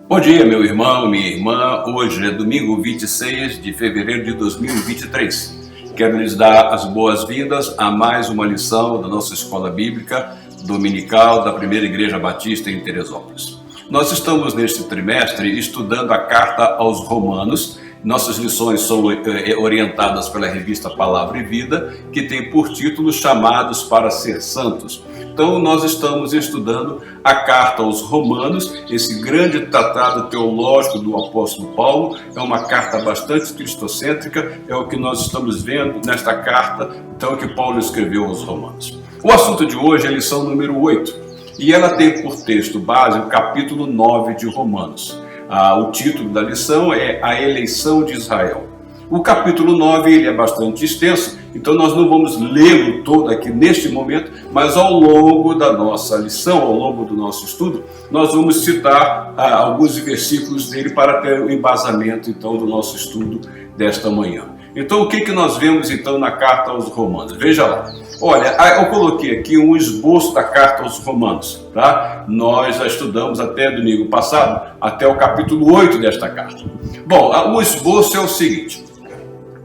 Bom dia, meu irmão, minha irmã. Hoje é domingo 26 de fevereiro de 2023. Quero lhes dar as boas-vindas a mais uma lição da nossa escola bíblica dominical da Primeira Igreja Batista em Teresópolis. Nós estamos neste trimestre estudando a carta aos Romanos. Nossas lições são orientadas pela revista Palavra e Vida, que tem por título Chamados para Ser Santos. Então, nós estamos estudando a carta aos Romanos, esse grande tratado teológico do apóstolo Paulo. É uma carta bastante cristocêntrica, é o que nós estamos vendo nesta carta, então, que Paulo escreveu aos Romanos. O assunto de hoje é a lição número 8, e ela tem por texto base o capítulo 9 de Romanos. O título da lição é A Eleição de Israel. O capítulo 9 ele é bastante extenso, então nós não vamos lê-lo todo aqui neste momento, mas ao longo da nossa lição, ao longo do nosso estudo, nós vamos citar alguns versículos dele para ter o embasamento então do nosso estudo desta manhã. Então o que nós vemos então na carta aos Romanos? Veja lá. Olha, eu coloquei aqui um esboço da carta aos Romanos, tá? Nós já estudamos até domingo passado, até o capítulo 8 desta carta. Bom, o esboço é o seguinte: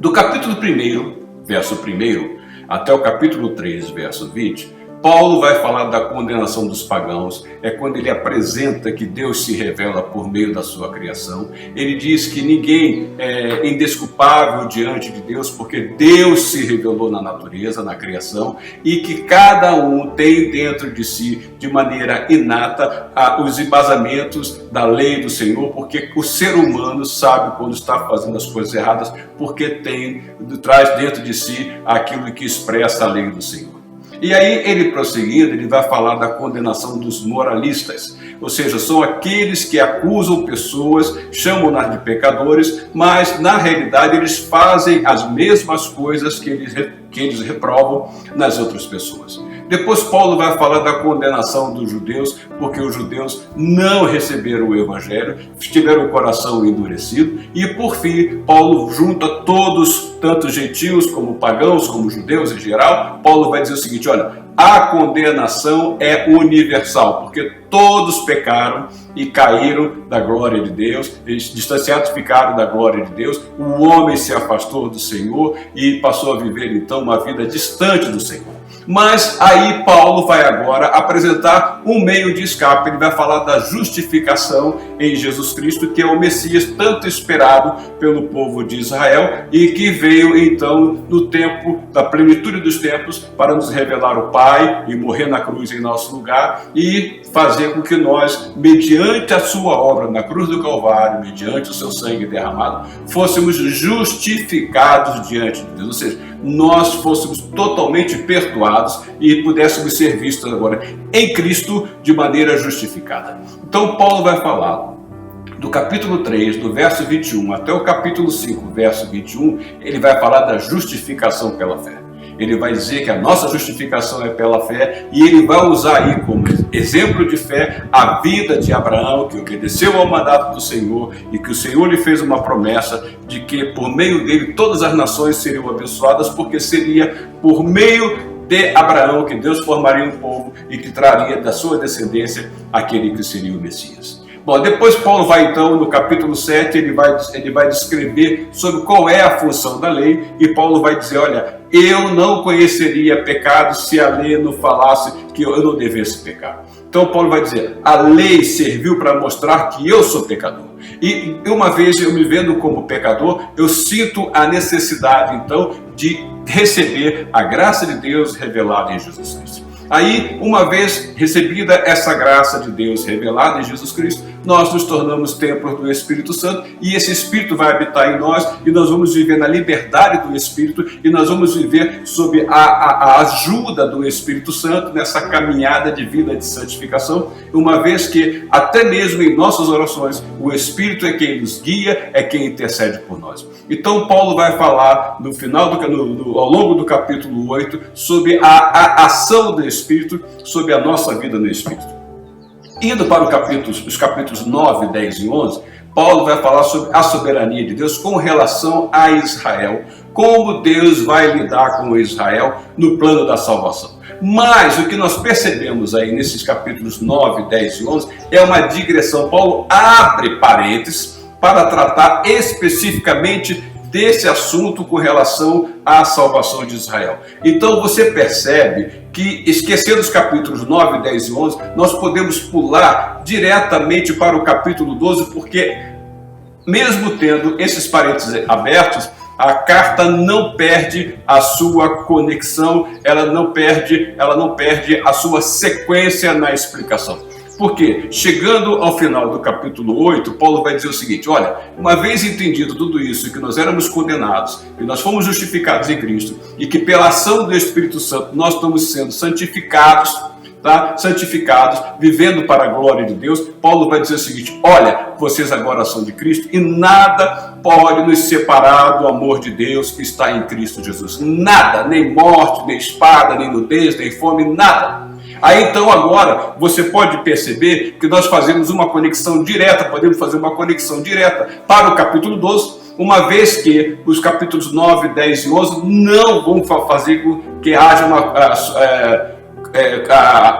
do capítulo 1, verso 1, até o capítulo 3, verso 20, Paulo vai falar da condenação dos pagãos. É quando ele apresenta que Deus se revela por meio da sua criação. Ele diz que ninguém é indesculpável diante de Deus, porque Deus se revelou na natureza, na criação, e que cada um tem dentro de si, de maneira inata, os embasamentos da lei do Senhor, porque o ser humano sabe quando está fazendo as coisas erradas, porque traz dentro de si aquilo que expressa a lei do Senhor. E aí, ele prosseguindo, ele vai falar da condenação dos moralistas, ou seja, são aqueles que acusam pessoas, chamam-nas de pecadores, mas na realidade eles fazem as mesmas coisas que eles reprovam nas outras pessoas. Depois Paulo vai falar da condenação dos judeus, porque os judeus não receberam o evangelho, tiveram o coração endurecido, e por fim Paulo junta todos, tanto gentios como pagãos, como judeus em geral. Paulo vai dizer o seguinte: olha, a condenação é universal, porque todos pecaram e caíram da glória de Deus, eles distanciados ficaram da glória de Deus, o homem se afastou do Senhor e passou a viver então uma vida distante do Senhor. Mas aí Paulo vai agora apresentar um meio de escape. Ele vai falar da justificação em Jesus Cristo, que é o Messias tanto esperado pelo povo de Israel e que veio então no tempo da plenitude dos tempos para nos revelar o Pai e morrer na cruz em nosso lugar e fazer com que nós, mediante a sua obra na cruz do Calvário, mediante o seu sangue derramado, fôssemos justificados diante de Deus, ou seja, nós fôssemos totalmente perdoados e pudéssemos ser vistos agora em Cristo de maneira justificada. Então Paulo vai falar do capítulo 3, do verso 21 até o capítulo 5, verso 21, ele vai falar da justificação pela fé. Ele vai dizer que a nossa justificação é pela fé, e ele vai usar aí como exemplo de fé a vida de Abraão, que obedeceu ao mandato do Senhor e que o Senhor lhe fez uma promessa de que por meio dele todas as nações seriam abençoadas, porque seria por meio de Abraão que Deus formaria um povo e que traria da sua descendência aquele que seria o Messias. Bom, depois Paulo vai então, no capítulo 7, ele vai descrever sobre qual é a função da lei, e Paulo vai dizer: olha, eu não conheceria pecado se a lei não falasse que eu não devesse pecar. Então Paulo vai dizer: a lei serviu para mostrar que eu sou pecador. E uma vez eu me vendo como pecador, eu sinto a necessidade então de receber a graça de Deus revelada em Jesus Cristo. Aí, uma vez recebida essa graça de Deus revelada em Jesus Cristo, nós nos tornamos templos do Espírito Santo, e esse Espírito vai habitar em nós, e nós vamos viver na liberdade do Espírito, e nós vamos viver sob a ajuda do Espírito Santo nessa caminhada de vida de santificação, uma vez que até mesmo em nossas orações o Espírito é quem nos guia, é quem intercede por nós. Então Paulo vai falar no final ao longo do capítulo 8 sobre a ação do Espírito sobre a nossa vida no Espírito. Indo para os capítulos 9, 10 e 11, Paulo vai falar sobre a soberania de Deus com relação a Israel, como Deus vai lidar com Israel no plano da salvação. Mas o que nós percebemos aí nesses capítulos 9, 10 e 11 é uma digressão. Paulo abre parênteses para tratar especificamente desse assunto com relação à salvação de Israel. Então você percebe que, esquecendo os capítulos 9, 10 e 11, nós podemos pular diretamente para o capítulo 12, porque mesmo tendo esses parênteses abertos, a carta não perde a sua conexão, ela não perde a sua sequência na explicação. Porque, chegando ao final do capítulo 8, Paulo vai dizer o seguinte: olha, uma vez entendido tudo isso, que nós éramos condenados, que nós fomos justificados em Cristo, e que pela ação do Espírito Santo nós estamos sendo santificados, tá? Santificados, vivendo para a glória de Deus, Paulo vai dizer o seguinte: olha, vocês agora são de Cristo e nada pode nos separar do amor de Deus que está em Cristo Jesus. Nada, nem morte, nem espada, nem nudez, nem fome, nada. Aí então agora você pode perceber que nós fazemos uma conexão direta, podemos fazer uma conexão direta para o capítulo 12, uma vez que os capítulos 9, 10 e 11 não vão fazer com que haja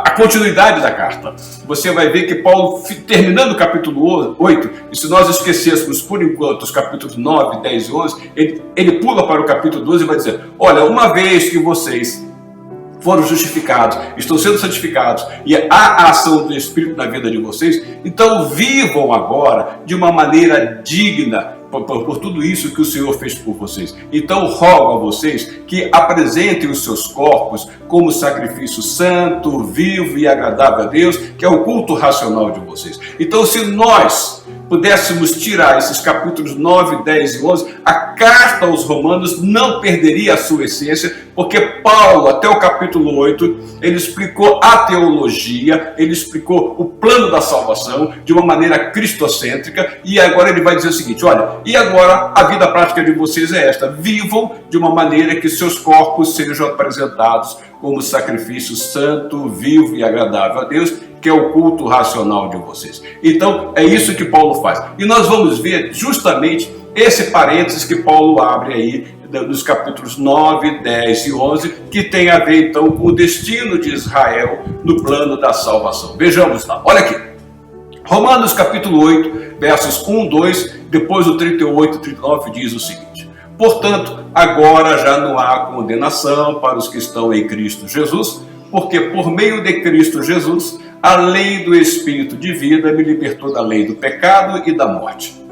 a continuidade da carta. Você vai ver que Paulo, terminando o capítulo 8, e se nós esquecêssemos por enquanto os capítulos 9, 10 e 11, ele pula para o capítulo 12 e vai dizer: olha, uma vez que vocês foram justificados, estão sendo santificados, e há a ação do Espírito na vida de vocês, então vivam agora de uma maneira digna por tudo isso que o Senhor fez por vocês. Então rogo a vocês que apresentem os seus corpos como sacrifício santo, vivo e agradável a Deus, que é o culto racional de vocês. Então, se nós pudéssemos tirar esses capítulos 9, 10 e 11, a carta aos Romanos não perderia a sua essência, porque Paulo, até o capítulo 8, ele explicou a teologia, ele explicou o plano da salvação de uma maneira cristocêntrica, e agora ele vai dizer o seguinte: olha, e agora a vida prática de vocês é esta: vivam de uma maneira que seus corpos sejam apresentados como sacrifício santo, vivo e agradável a Deus, que é o culto racional de vocês. Então, é isso que Paulo faz. E nós vamos ver justamente esse parênteses que Paulo abre aí, nos capítulos 9, 10 e 11, que tem a ver, então, com o destino de Israel no plano da salvação. Vejamos lá, olha aqui. Romanos capítulo 8, versos 1, 2, depois do 38 e 39, diz o seguinte: portanto, agora já não há condenação para os que estão em Cristo Jesus, porque por meio de Cristo Jesus, a lei do Espírito de vida me libertou da lei do pecado e da morte.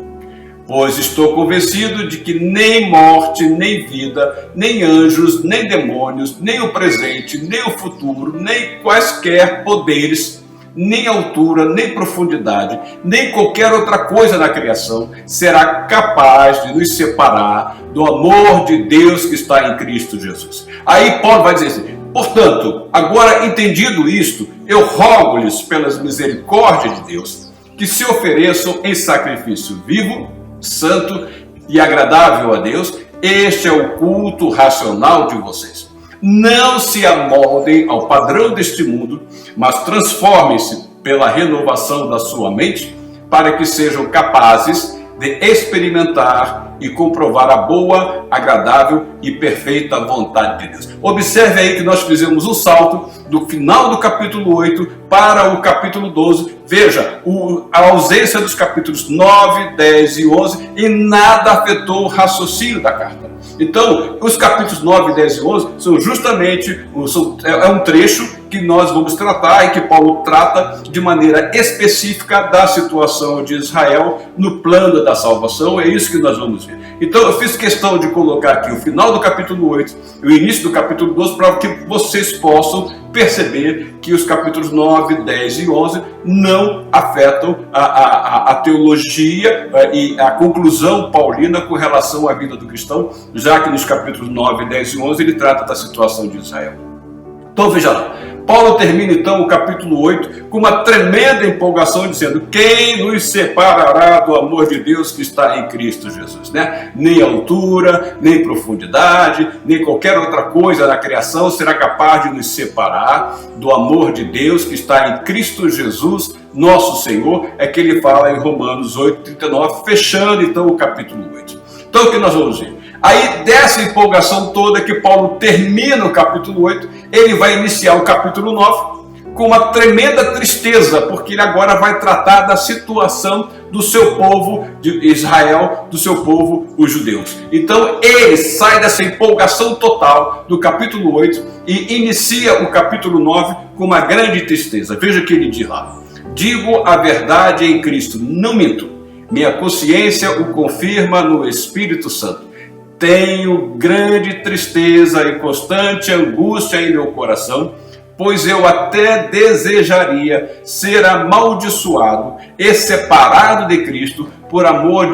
Pois estou convencido de que nem morte, nem vida, nem anjos, nem demônios, nem o presente, nem o futuro, nem quaisquer poderes, nem altura, nem profundidade, nem qualquer outra coisa na criação será capaz de nos separar do amor de Deus que está em Cristo Jesus. Aí Paulo vai dizer assim: portanto, agora entendido isto, eu rogo-lhes pelas misericórdias de Deus que se ofereçam em sacrifício vivo, santo e agradável a Deus. Este é o culto racional de vocês. Não se amoldem ao padrão deste mundo, mas transformem-se pela renovação da sua mente, para que sejam capazes de experimentar e comprovar a boa, agradável e perfeita vontade de Deus. Observe aí que nós fizemos um salto do final do capítulo 8 para o capítulo 12. Veja, a ausência dos capítulos 9, 10 e 11 e nada afetou o raciocínio da carta. Então, os capítulos 9, 10 e 11 são justamente um trecho que nós vamos tratar e que Paulo trata de maneira específica da situação de Israel no plano da salvação. É isso que nós vamos ver. Então, eu fiz questão de colocar aqui o final do capítulo 8 e o início do capítulo 12 para que vocês possam perceber que os capítulos 9, 10 e 11 não afetam a teologia e a conclusão paulina com relação à vida do cristão, já que nos capítulos 9, 10 e 11 ele trata da situação de Israel. Então veja lá, Paulo termina então o capítulo 8 com uma tremenda empolgação, dizendo: quem nos separará do amor de Deus que está em Cristo Jesus, né? Nem altura, nem profundidade, nem qualquer outra coisa na criação será capaz de nos separar do amor de Deus que está em Cristo Jesus, nosso Senhor. É que ele fala em Romanos 8, 39, fechando então o capítulo 8. Então o que nós vamos ver? Aí, dessa empolgação toda que Paulo termina o capítulo 8, ele vai iniciar o capítulo 9 com uma tremenda tristeza, porque ele agora vai tratar da situação do seu povo de Israel, do seu povo, os judeus. Então ele sai dessa empolgação total do capítulo 8 e inicia o capítulo 9 com uma grande tristeza. Veja o que ele diz lá: digo a verdade em Cristo, não minto, minha consciência o confirma no Espírito Santo. Tenho grande tristeza e constante angústia em meu coração, pois eu até desejaria ser amaldiçoado e separado de Cristo por amor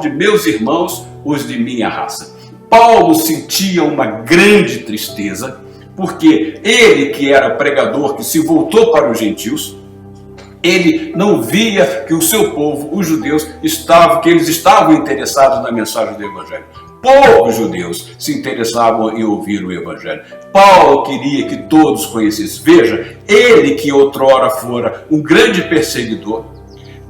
de meus irmãos, os de minha raça. Paulo sentia uma grande tristeza, porque ele, que era pregador, que se voltou para os gentios, ele não via que o seu povo, os judeus, que eles estavam interessados na mensagem do Evangelho. Poucos judeus se interessavam em ouvir o Evangelho. Paulo queria que todos conhecessem. Veja, ele que outrora fora um grande perseguidor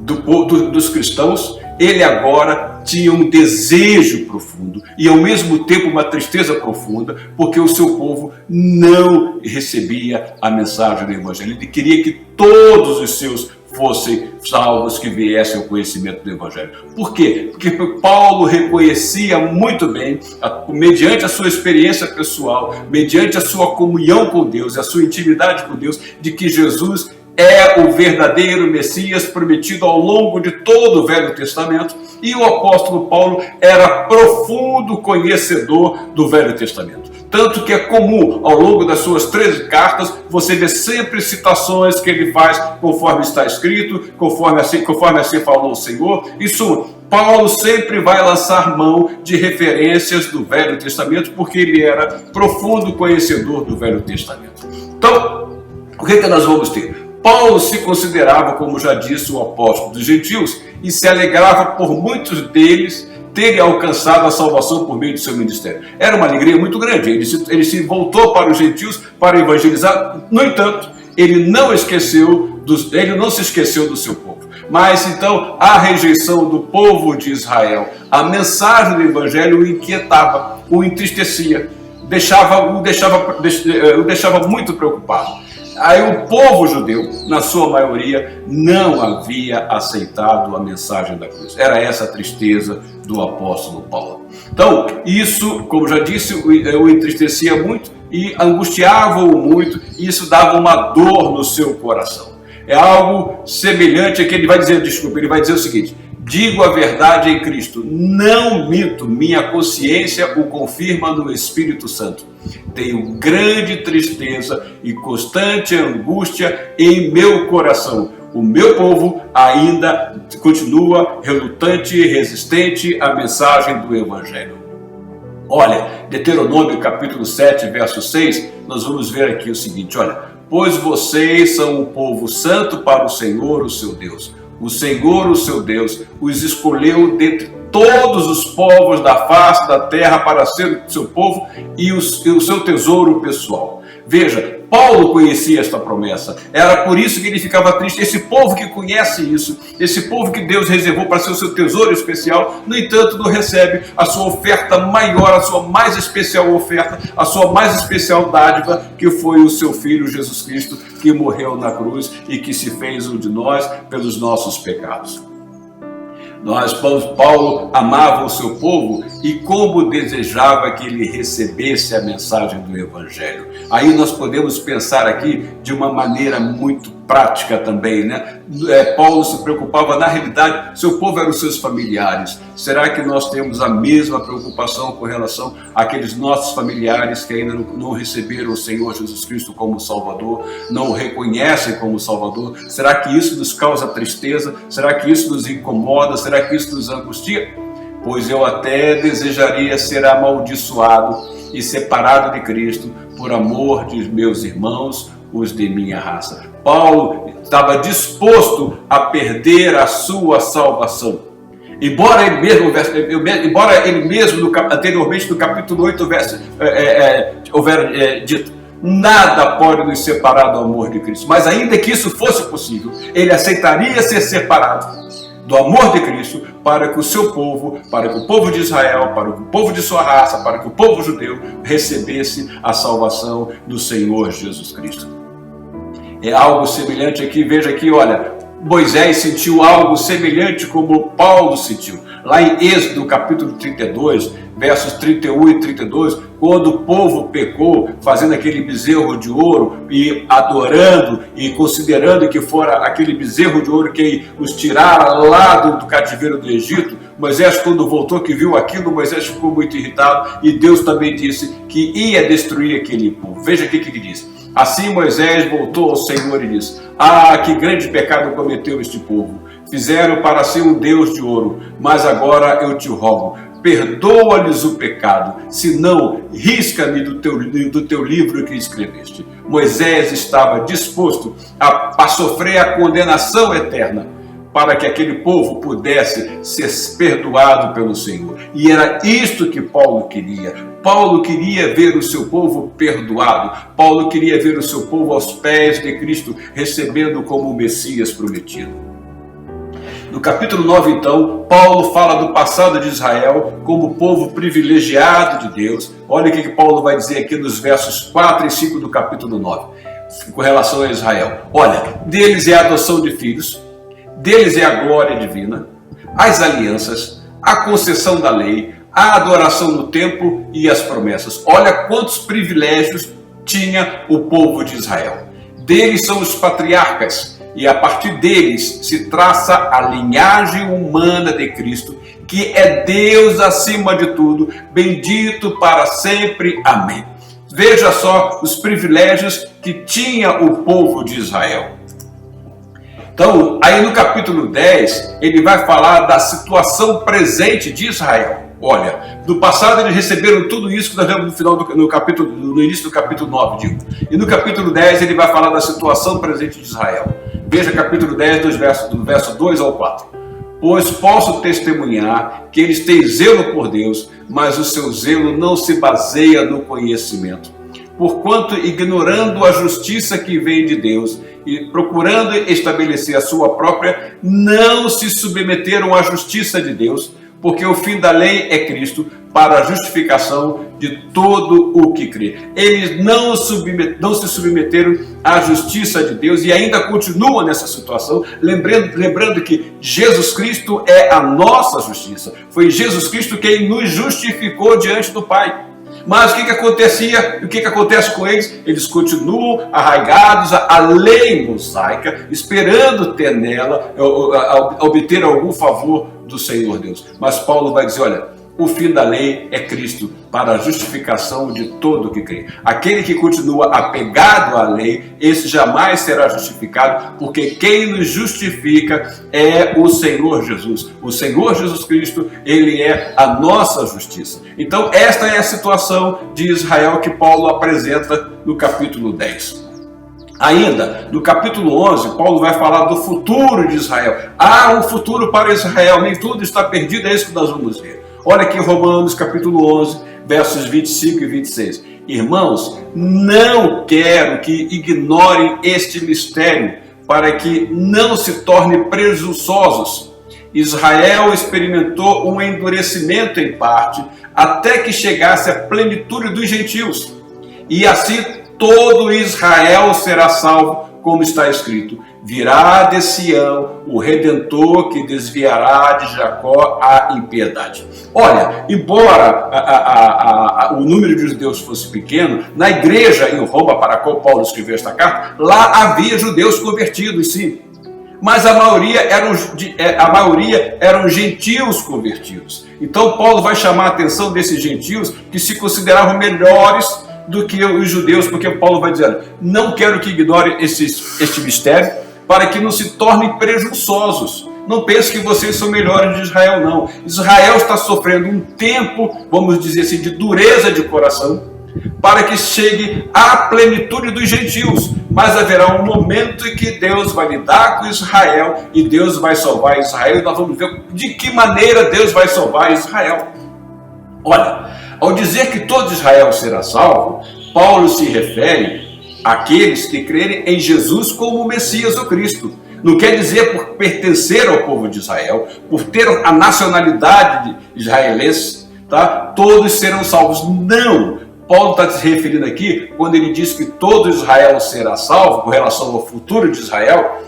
dos cristãos, ele agora tinha um desejo profundo e ao mesmo tempo uma tristeza profunda, porque o seu povo não recebia a mensagem do Evangelho. Ele queria que todos os seus fossem salvos, que viessem ao conhecimento do Evangelho. Por quê? Porque Paulo reconhecia muito bem, mediante a sua experiência pessoal, mediante a sua comunhão com Deus, a sua intimidade com Deus, de que Jesus é o verdadeiro Messias prometido ao longo de todo o Velho Testamento, e o apóstolo Paulo era profundo conhecedor do Velho Testamento. Tanto que é comum, ao longo das suas 13 cartas, você vê sempre citações que ele faz conforme está escrito, conforme assim falou o Senhor. Isso, Paulo sempre vai lançar mão de referências do Velho Testamento, porque ele era profundo conhecedor do Velho Testamento. Então, o que nós vamos ter? Paulo se considerava, como já disse, o apóstolo dos gentios e se alegrava por muitos deles terem alcançado a salvação por meio do seu ministério. Era uma alegria muito grande. Ele se voltou para os gentios para evangelizar. No entanto, ele não se esqueceu do seu povo. Mas então a rejeição do povo de Israel, a mensagem do evangelho o inquietava, o entristecia, o deixava muito preocupado. Aí o povo judeu, na sua maioria, não havia aceitado a mensagem da cruz. Era essa a tristeza do apóstolo Paulo. Então, isso, como já disse, o entristecia muito e angustiava-o muito, e isso dava uma dor no seu coração. É algo semelhante a que ele vai dizer o seguinte: digo a verdade em Cristo, não minto, minha consciência o confirma no Espírito Santo. Tenho grande tristeza e constante angústia em meu coração. O meu povo ainda continua relutante e resistente à mensagem do Evangelho. Olha, Deuteronômio capítulo 7, verso 6, nós vamos ver aqui o seguinte: olha, pois vocês são um povo santo para o Senhor, o seu Deus. O Senhor, o seu Deus, os escolheu dentre todos os povos da face da terra para ser o seu povo e o seu tesouro pessoal. Veja, Paulo conhecia esta promessa. Era por isso que ele ficava triste. Esse povo que conhece isso, esse povo que Deus reservou para ser o seu tesouro especial, no entanto, não recebe a sua oferta maior, a sua mais especial oferta, a sua mais especial dádiva, que foi o seu Filho Jesus Cristo, que morreu na cruz e que se fez um de nós pelos nossos pecados. Paulo amava o seu povo e como desejava que ele recebesse a mensagem do Evangelho. Aí nós podemos pensar aqui de uma maneira muito prática também, né? Paulo se preocupava, na realidade, seu povo eram os seus familiares. Será que nós temos a mesma preocupação com relação àqueles nossos familiares que ainda não receberam o Senhor Jesus Cristo como Salvador, não o reconhecem como Salvador? Será que isso nos causa tristeza? Será que isso nos incomoda? Será que isso nos angustia? Pois eu até desejaria ser amaldiçoado e separado de Cristo por amor de meus irmãos, os de minha raça. Paulo estava disposto a perder a sua salvação. Embora ele mesmo anteriormente no capítulo 8 houver dito: nada pode nos separar do amor de Cristo. Mas ainda que isso fosse possível, ele aceitaria ser separado do amor de Cristo para que o seu povo, para que o povo de Israel, para que o povo de sua raça, para que o povo judeu recebesse a salvação do Senhor Jesus Cristo. É algo semelhante aqui, veja aqui, olha, Moisés sentiu algo semelhante como Paulo sentiu. Lá em Êxodo, capítulo 32, versos 31 e 32, quando o povo pecou, fazendo aquele bezerro de ouro e adorando e considerando que fora aquele bezerro de ouro que os tirara lá do cativeiro do Egito, Moisés, quando voltou, que viu aquilo, Moisés ficou muito irritado e Deus também disse que ia destruir aquele povo. Veja aqui o que ele diz. Assim Moisés voltou ao Senhor e disse: ah, que grande pecado cometeu este povo. Fizeram para si um Deus de ouro, mas agora eu te rogo, perdoa-lhes o pecado, senão risca-me do teu livro que escreveste. Moisés estava disposto a sofrer a condenação eterna, para que aquele povo pudesse ser perdoado pelo Senhor. E era isto que Paulo queria. Paulo queria ver o seu povo perdoado. Paulo queria ver o seu povo aos pés de Cristo, recebendo como o Messias prometido. No capítulo 9, então, Paulo fala do passado de Israel como povo privilegiado de Deus. Olha o que Paulo vai dizer aqui nos versos 4 e 5 do capítulo 9, com relação a Israel. Olha, deles é a adoção de filhos, deles é a glória divina, as alianças, a concessão da lei, a adoração no templo e as promessas. Olha quantos privilégios tinha o povo de Israel. Deles são os patriarcas, e a partir deles se traça a linhagem humana de Cristo, que é Deus acima de tudo, bendito para sempre. Amém. Veja só os privilégios que tinha o povo de Israel. Então, aí no capítulo 10, ele vai falar da situação presente de Israel. Olha, no passado eles receberam tudo isso que nós vemos no início do capítulo 9, digo. E no capítulo 10 ele vai falar da situação presente de Israel. Veja capítulo 10, do verso 2 ao 4. Pois posso testemunhar que eles têm zelo por Deus, mas o seu zelo não se baseia no conhecimento. Porquanto, ignorando a justiça que vem de Deus e procurando estabelecer a sua própria, não se submeteram à justiça de Deus, porque o fim da lei é Cristo, para a justificação de todo o que crê. Eles não se submeteram à justiça de Deus e ainda continuam nessa situação, lembrando que Jesus Cristo é a nossa justiça. Foi Jesus Cristo quem nos justificou diante do Pai. Mas o que acontecia? O que acontece com eles? Eles continuam arraigados à lei mosaica, esperando ter nela, obter algum favor do Senhor Deus. Mas Paulo vai dizer, olha, o fim da lei é Cristo, para a justificação de todo o que crê. Aquele que continua apegado à lei, esse jamais será justificado, porque quem nos justifica é o Senhor Jesus. O Senhor Jesus Cristo, ele é a nossa justiça. Então esta é a situação de Israel que Paulo apresenta no capítulo 10. Ainda, no capítulo 11, Paulo vai falar do futuro de Israel. Há um futuro para Israel, nem tudo está perdido, é isso que nós vamos ver. Olha aqui Romanos capítulo 11, versos 25 e 26. Irmãos, não quero que ignorem este mistério, para que não se tornem presunçosos. Israel experimentou um endurecimento em parte, até que chegasse a plenitude dos gentios. E assim todo Israel será salvo, como está escrito: virá de Sião o Redentor que desviará de Jacó a impiedade. Olha, embora o número de judeus fosse pequeno, na igreja em Roma, para a qual Paulo escreveu esta carta, lá havia judeus convertidos, sim. Mas a maioria eram gentios convertidos. Então Paulo vai chamar a atenção desses gentios que se consideravam melhores do que os judeus, porque Paulo vai dizer, não quero que ignorem este mistério, para que não se tornem presunçosos. Não pense que vocês são melhores de Israel, não. Israel está sofrendo um tempo, vamos dizer assim, de dureza de coração, para que chegue à plenitude dos gentios. Mas haverá um momento em que Deus vai lidar com Israel e Deus vai salvar Israel, e nós vamos ver de que maneira Deus vai salvar Israel. Olha, ao dizer que todo Israel será salvo, Paulo se refere àqueles que crerem em Jesus como o Messias, o Cristo. Não quer dizer por pertencer ao povo de Israel, por ter a nacionalidade israelense, tá? Todos serão salvos. Não! Paulo está se referindo aqui, quando ele diz que todo Israel será salvo, com relação ao futuro de Israel,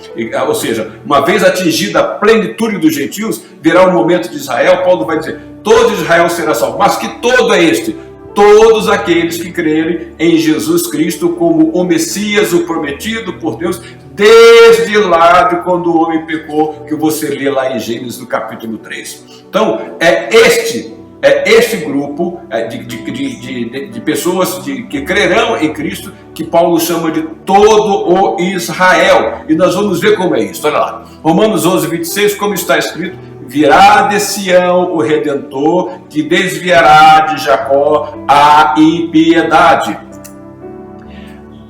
ou seja, uma vez atingida a plenitude dos gentios, virá um momento de Israel, Paulo vai dizer, todo Israel será salvo. Mas que todo é este? Todos aqueles que crerem em Jesus Cristo como o Messias, o prometido por Deus, desde lá de quando o homem pecou, que você lê lá em Gênesis no capítulo 3. Então, é este grupo de pessoas que crerão em Cristo que Paulo chama de todo o Israel. E nós vamos ver como é isso. Olha lá, Romanos 11, 26, como está escrito, virá de Sião o Redentor, que desviará de Jacó a impiedade.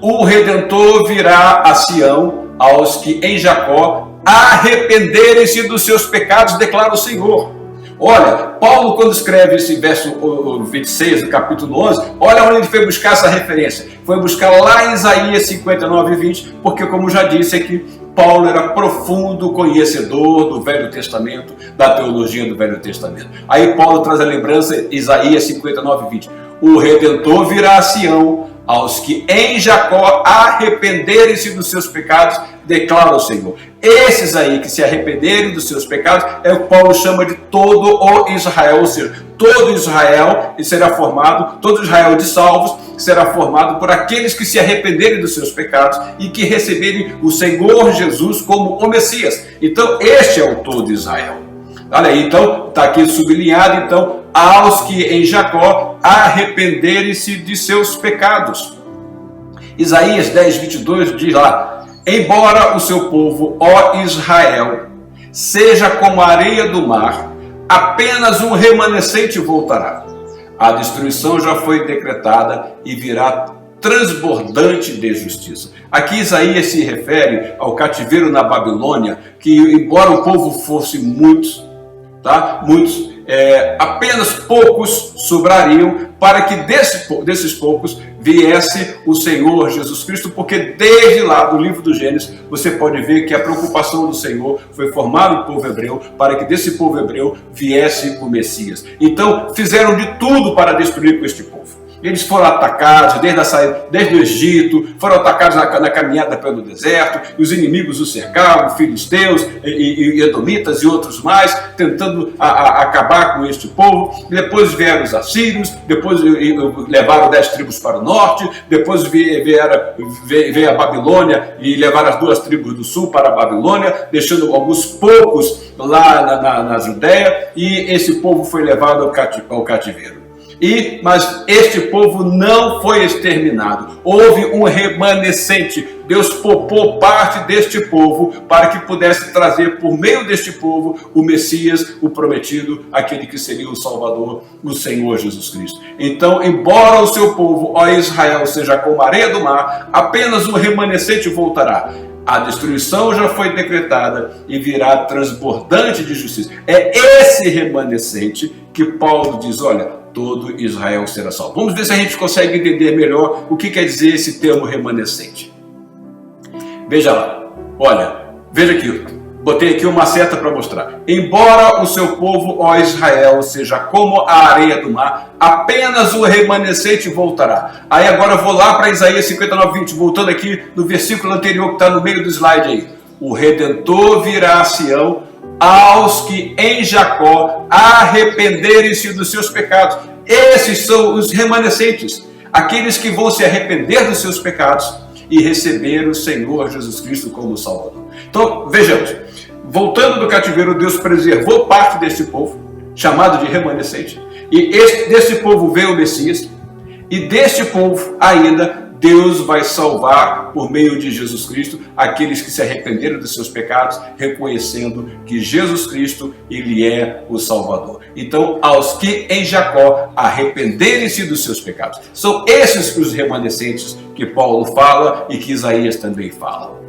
O Redentor virá a Sião aos que em Jacó arrependerem-se dos seus pecados, declara o Senhor. Olha, Paulo, quando escreve esse verso 26 do capítulo 11, olha onde ele foi buscar essa referência. Foi buscar lá em Isaías 59, 20, porque, como já disse aqui, Paulo era profundo conhecedor do Velho Testamento, da teologia do Velho Testamento. Aí Paulo traz a lembrança, Isaías 59, 20. O Redentor virá a Sião, aos que em Jacó arrependerem-se dos seus pecados, declara o Senhor. Esses aí que se arrependerem dos seus pecados é o que Paulo chama de todo o Israel, ou seja, todo Israel será formado, todo Israel de salvos será formado por aqueles que se arrependerem dos seus pecados e que receberem o Senhor Jesus como o Messias. Então, este é o todo Israel. Olha aí, então, está aqui sublinhado, então, aos que em Jacó arrependerem-se de seus pecados. Isaías 10, 22 diz lá, embora o seu povo, ó Israel, seja como a areia do mar, apenas um remanescente voltará. A destruição já foi decretada e virá transbordante de justiça. Aqui Isaías se refere ao cativeiro na Babilônia, que embora o povo fosse muitos, apenas poucos sobrariam para que desses poucos viesse o Senhor Jesus Cristo, porque desde lá do livro do Gênesis você pode ver que a preocupação do Senhor foi formar o povo hebreu para que desse povo hebreu viesse o Messias. Então fizeram de tudo para destruir com este povo. Eles foram atacados desde o Egito, foram atacados na caminhada pelo deserto, e os inimigos os cercavam, filisteus, e edomitas e outros mais, tentando acabar com este povo. Depois vieram os assírios, depois levaram 10 tribos para o norte, depois veio a Babilônia e levaram as 2 tribos do sul para a Babilônia, deixando alguns poucos lá na Judéia, e esse povo foi levado ao cativeiro. Mas este povo não foi exterminado. Houve um remanescente. Deus poupou parte deste povo para que pudesse trazer por meio deste povo o Messias, o prometido, aquele que seria o Salvador, o Senhor Jesus Cristo. Então, embora o seu povo, ó Israel, seja como a areia do mar, apenas um remanescente voltará. A destruição já foi decretada e virá transbordante de justiça. É esse remanescente que Paulo diz, olha, todo Israel será salvo. Vamos ver se a gente consegue entender melhor o que quer dizer esse termo remanescente. Veja lá, olha, veja aqui, botei aqui uma seta para mostrar. Embora o seu povo, ó Israel, seja como a areia do mar, apenas o remanescente voltará. Aí agora eu vou lá para Isaías 59, 20, voltando aqui no versículo anterior que está no meio do slide aí. O Redentor virá a Sião, aos que em Jacó arrependerem-se dos seus pecados. Esses são os remanescentes, aqueles que vão se arrepender dos seus pecados e receber o Senhor Jesus Cristo como Salvador. Então, vejamos, voltando do cativeiro, Deus preservou parte deste povo, chamado de remanescente, e desse povo veio o Messias, e deste povo ainda Deus vai salvar por meio de Jesus Cristo aqueles que se arrependeram dos seus pecados, reconhecendo que Jesus Cristo, Ele é o Salvador. Então, aos que em Jacó arrependerem-se dos seus pecados. São esses os remanescentes que Paulo fala e que Isaías também fala.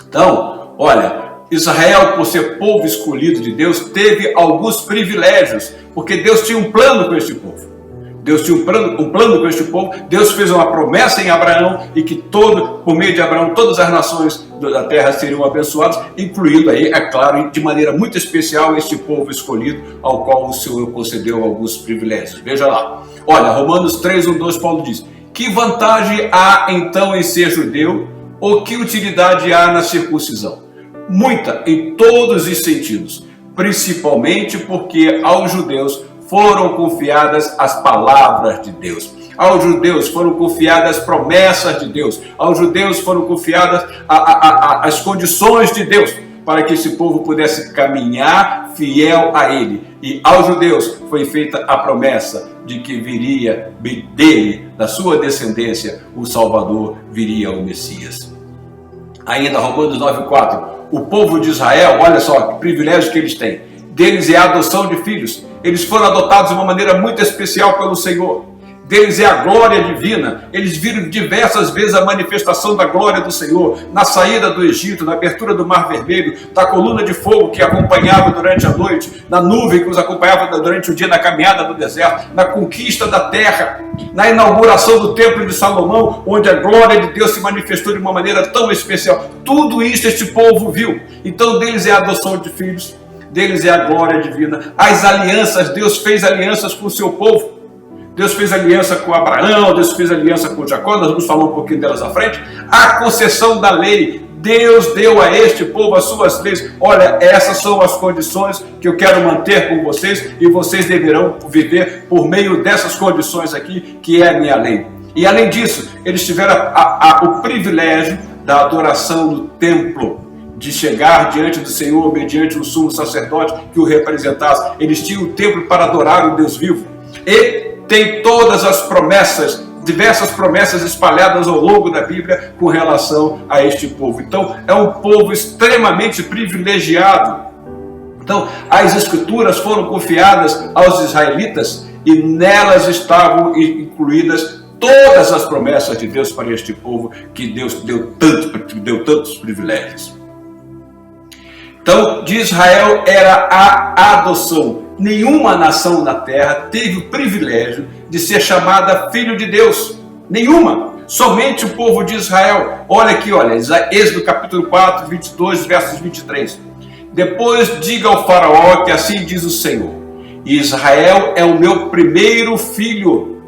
Então, olha, Israel, por ser povo escolhido de Deus, teve alguns privilégios, porque Deus tinha um plano com este povo. Deus tinha um plano com este povo. Deus fez uma promessa em Abraão e que por meio de Abraão todas as nações da terra seriam abençoadas, incluindo aí, é claro, de maneira muito especial este povo escolhido, ao qual o Senhor concedeu alguns privilégios. Veja lá, olha, Romanos 3, 1, 2, Paulo diz: que vantagem há então em ser judeu, ou que utilidade há na circuncisão? Muita, em todos os sentidos, principalmente porque aos judeus foram confiadas as palavras de Deus. Aos judeus foram confiadas as promessas de Deus. Aos judeus foram confiadas as condições de Deus, para que esse povo pudesse caminhar fiel a Ele. E aos judeus foi feita a promessa de que viria dele, da sua descendência, o Salvador, viria o Messias. Ainda Romanos 9,4, o povo de Israel, olha só que privilégio que eles têm. Deles é a adoção de filhos. Eles foram adotados de uma maneira muito especial pelo Senhor. Deles é a glória divina. Eles viram diversas vezes a manifestação da glória do Senhor, na saída do Egito, na abertura do Mar Vermelho, da coluna de fogo que acompanhava durante a noite, na nuvem que os acompanhava durante o dia na caminhada do deserto, na conquista da terra, na inauguração do Templo de Salomão, onde a glória de Deus se manifestou de uma maneira tão especial. Tudo isso este povo viu. Então deles é a adoção de filhos, deles é a glória divina. As alianças, Deus fez alianças com o seu povo. Deus fez aliança com Abraão, Deus fez aliança com Jacó, nós vamos falar um pouquinho delas à frente. A concessão da lei, Deus deu a este povo as suas leis. Olha, essas são as condições que eu quero manter com vocês e vocês deverão viver por meio dessas condições aqui, que é a minha lei. E além disso, eles tiveram o privilégio da adoração no templo, de chegar diante do Senhor mediante o sumo sacerdote que o representasse. Eles tinham o templo para adorar o Deus vivo. E tem todas as promessas, diversas promessas espalhadas ao longo da Bíblia com relação a este povo. Então, é um povo extremamente privilegiado. Então, as Escrituras foram confiadas aos israelitas e nelas estavam incluídas todas as promessas de Deus para este povo, que Deus deu tantos privilégios. Então, de Israel era a adoção. Nenhuma nação na terra teve o privilégio de ser chamada filho de Deus. Nenhuma. Somente o povo de Israel. Olha aqui, olha, Êxodo capítulo 4, 22, versos 23. Depois diga ao faraó que assim diz o Senhor: Israel é o meu primeiro filho.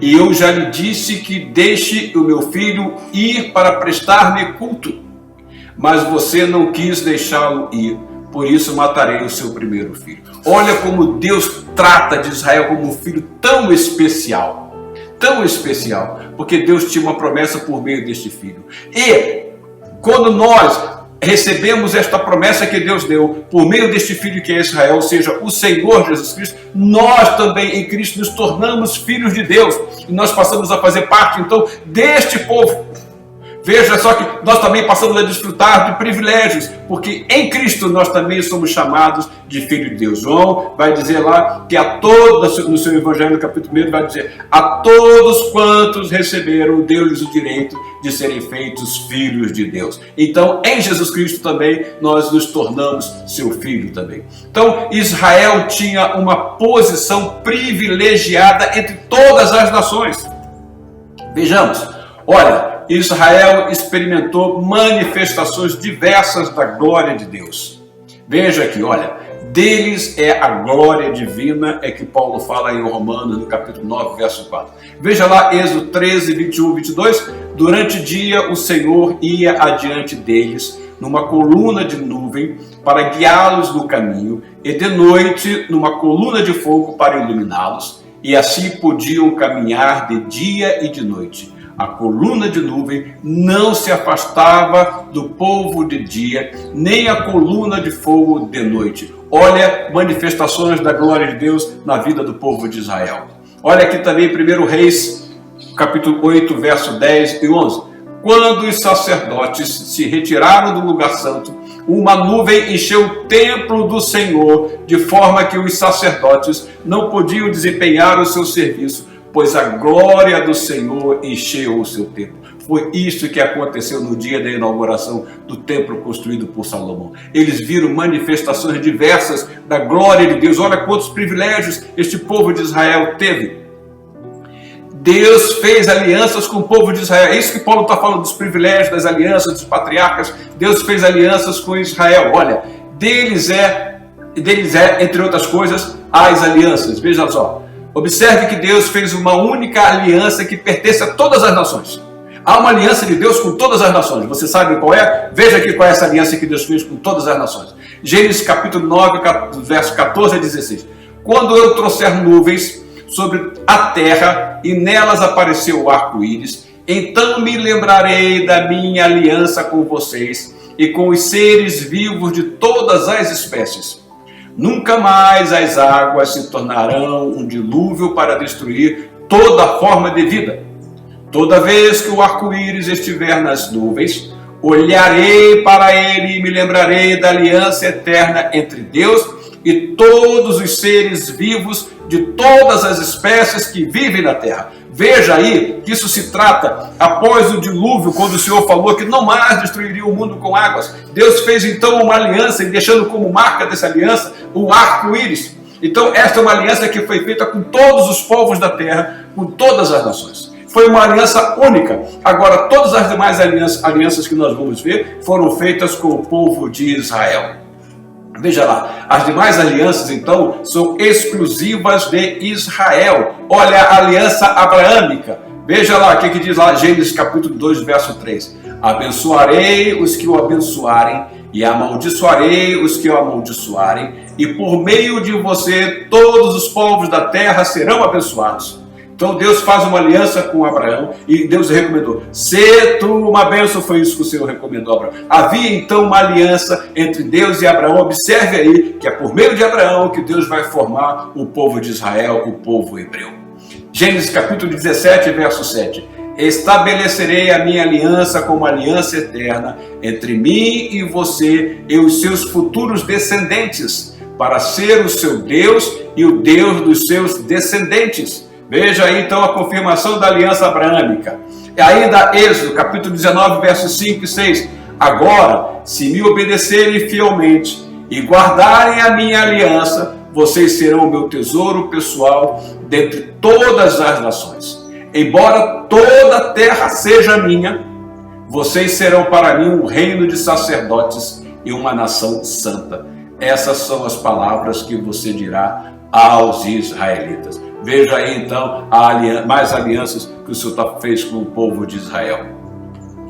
E eu já lhe disse que deixe o meu filho ir para prestar-me culto. Mas você não quis deixá-lo ir. Por isso matarei o seu primeiro filho. Olha como Deus trata de Israel como um filho tão especial. Tão especial. Porque Deus tinha uma promessa por meio deste filho. E quando nós recebemos esta promessa que Deus deu por meio deste filho que é Israel, ou seja, o Senhor Jesus Cristo, nós também em Cristo nos tornamos filhos de Deus. E nós passamos a fazer parte então deste povo. Veja só que nós também passamos a desfrutar de privilégios, porque em Cristo nós também somos chamados de filho de Deus. João vai dizer lá que a todos, no seu Evangelho, no capítulo 1, vai dizer: a todos quantos receberam, deu-lhes o direito de serem feitos filhos de Deus. Então, em Jesus Cristo também, nós nos tornamos seu filho também. Então, Israel tinha uma posição privilegiada entre todas as nações. Vejamos, olha, Israel experimentou manifestações diversas da glória de Deus. Veja aqui, olha, deles é a glória divina, é que Paulo fala em Romanos, no capítulo 9, verso 4. Veja lá, Êxodo 13, 21, 22. Durante o dia, o Senhor ia adiante deles, numa coluna de nuvem, para guiá-los no caminho, e de noite, numa coluna de fogo para iluminá-los, e assim podiam caminhar de dia e de noite. A coluna de nuvem não se afastava do povo de dia, nem a coluna de fogo de noite. Olha, manifestações da glória de Deus na vida do povo de Israel. Olha aqui também 1 Reis, capítulo 8, verso 10 e 11. Quando os sacerdotes se retiraram do lugar santo, uma nuvem encheu o templo do Senhor, de forma que os sacerdotes não podiam desempenhar o seu serviço, pois a glória do Senhor encheu o seu templo. Foi isso que aconteceu no dia da inauguração do templo construído por Salomão. Eles viram manifestações diversas da glória de Deus. Olha quantos privilégios este povo de Israel teve. Deus fez alianças com o povo de Israel. É isso que Paulo está falando dos privilégios, das alianças dos patriarcas. Deus fez alianças com Israel. Olha, deles é, entre outras coisas, as alianças. Veja só. Observe que Deus fez uma única aliança que pertence a todas as nações. Há uma aliança de Deus com todas as nações. Você sabe qual é? Veja aqui qual é essa aliança que Deus fez com todas as nações. Gênesis capítulo 9, verso 14 a 16. Quando eu trouxer nuvens sobre a terra e nelas apareceu o arco-íris, então me lembrarei da minha aliança com vocês e com os seres vivos de todas as espécies. Nunca mais as águas se tornarão um dilúvio para destruir toda forma de vida. Toda vez que o arco-íris estiver nas nuvens, olharei para ele e me lembrarei da aliança eterna entre Deus e todos os seres vivos de todas as espécies que vivem na terra. Veja aí que isso se trata após o dilúvio, quando o Senhor falou que não mais destruiria o mundo com águas. Deus fez então uma aliança e deixando como marca dessa aliança o arco-íris. Então esta é uma aliança que foi feita com todos os povos da terra, com todas as nações. Foi uma aliança única. Agora, todas as demais alianças que nós vamos ver foram feitas com o povo de Israel. Veja lá, as demais alianças, então, são exclusivas de Israel. Olha a aliança abraâmica. Veja lá o que diz lá, Gênesis capítulo 2, verso 3. Abençoarei os que o abençoarem, e amaldiçoarei os que o amaldiçoarem, e por meio de você todos os povos da terra serão abençoados. Então Deus faz uma aliança com Abraão e Deus recomendou: se tu uma bênção, foi isso que o Senhor recomendou a Abraão. Havia então uma aliança entre Deus e Abraão. Observe aí que é por meio de Abraão que Deus vai formar o povo de Israel, o povo hebreu. Gênesis capítulo 17, verso 7. Estabelecerei a minha aliança como aliança eterna entre mim e você e os seus futuros descendentes, para ser o seu Deus e o Deus dos seus descendentes. Veja aí então a confirmação da aliança abraâmica. E ainda Êxodo, capítulo 19, versos 5 e 6. Agora, se me obedecerem fielmente e guardarem a minha aliança, vocês serão o meu tesouro pessoal dentre todas as nações. Embora toda a terra seja minha, vocês serão para mim um reino de sacerdotes e uma nação santa. Essas são as palavras que você dirá aos israelitas. Veja aí então mais alianças que o Senhor fez com o povo de Israel.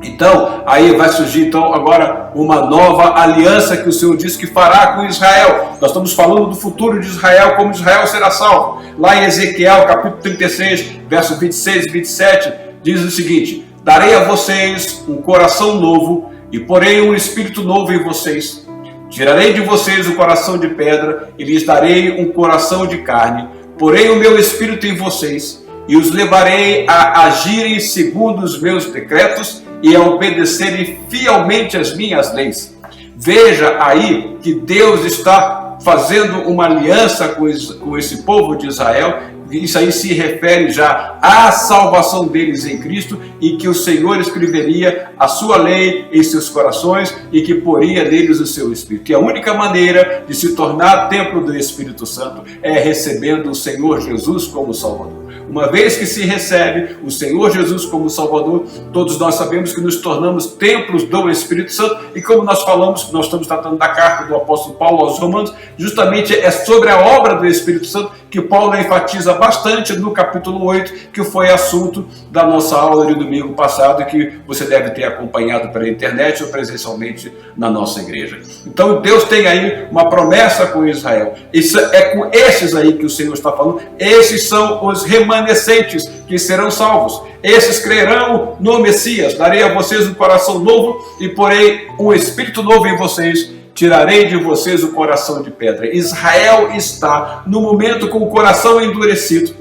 Então, aí vai surgir então agora uma nova aliança que o Senhor disse que fará com Israel. Nós estamos falando do futuro de Israel, como Israel será salvo. Lá em Ezequiel, capítulo 36, verso 26 e 27, diz o seguinte: darei a vocês um coração novo e porei um espírito novo em vocês. Tirarei de vocês o coração de pedra e lhes darei um coração de carne. Porei o meu espírito em vocês e os levarei a agirem segundo os meus decretos e a obedecerem fielmente as minhas leis. Veja aí que Deus está fazendo uma aliança com esse povo de Israel. Isso aí se refere já à salvação deles em Cristo e que o Senhor escreveria a sua lei em seus corações e que poria neles o seu Espírito. E a única maneira de se tornar templo do Espírito Santo é recebendo o Senhor Jesus como Salvador. Uma vez que se recebe o Senhor Jesus como Salvador, todos nós sabemos que nos tornamos templos do Espírito Santo. E como nós falamos, nós estamos tratando da carta do apóstolo Paulo aos Romanos, justamente é sobre a obra do Espírito Santo que Paulo enfatiza bastante no capítulo 8, que foi assunto da nossa aula de domingo passado, que você deve ter acompanhado pela internet ou presencialmente na nossa igreja. Então Deus tem aí uma promessa com Israel. Isso é com esses aí que o Senhor está falando. Esses são os remanescentes que serão salvos. Esses crerão no Messias. Darei a vocês um coração novo e porei um espírito novo em vocês. Tirarei de vocês o coração de pedra. Israel está no momento com o coração endurecido.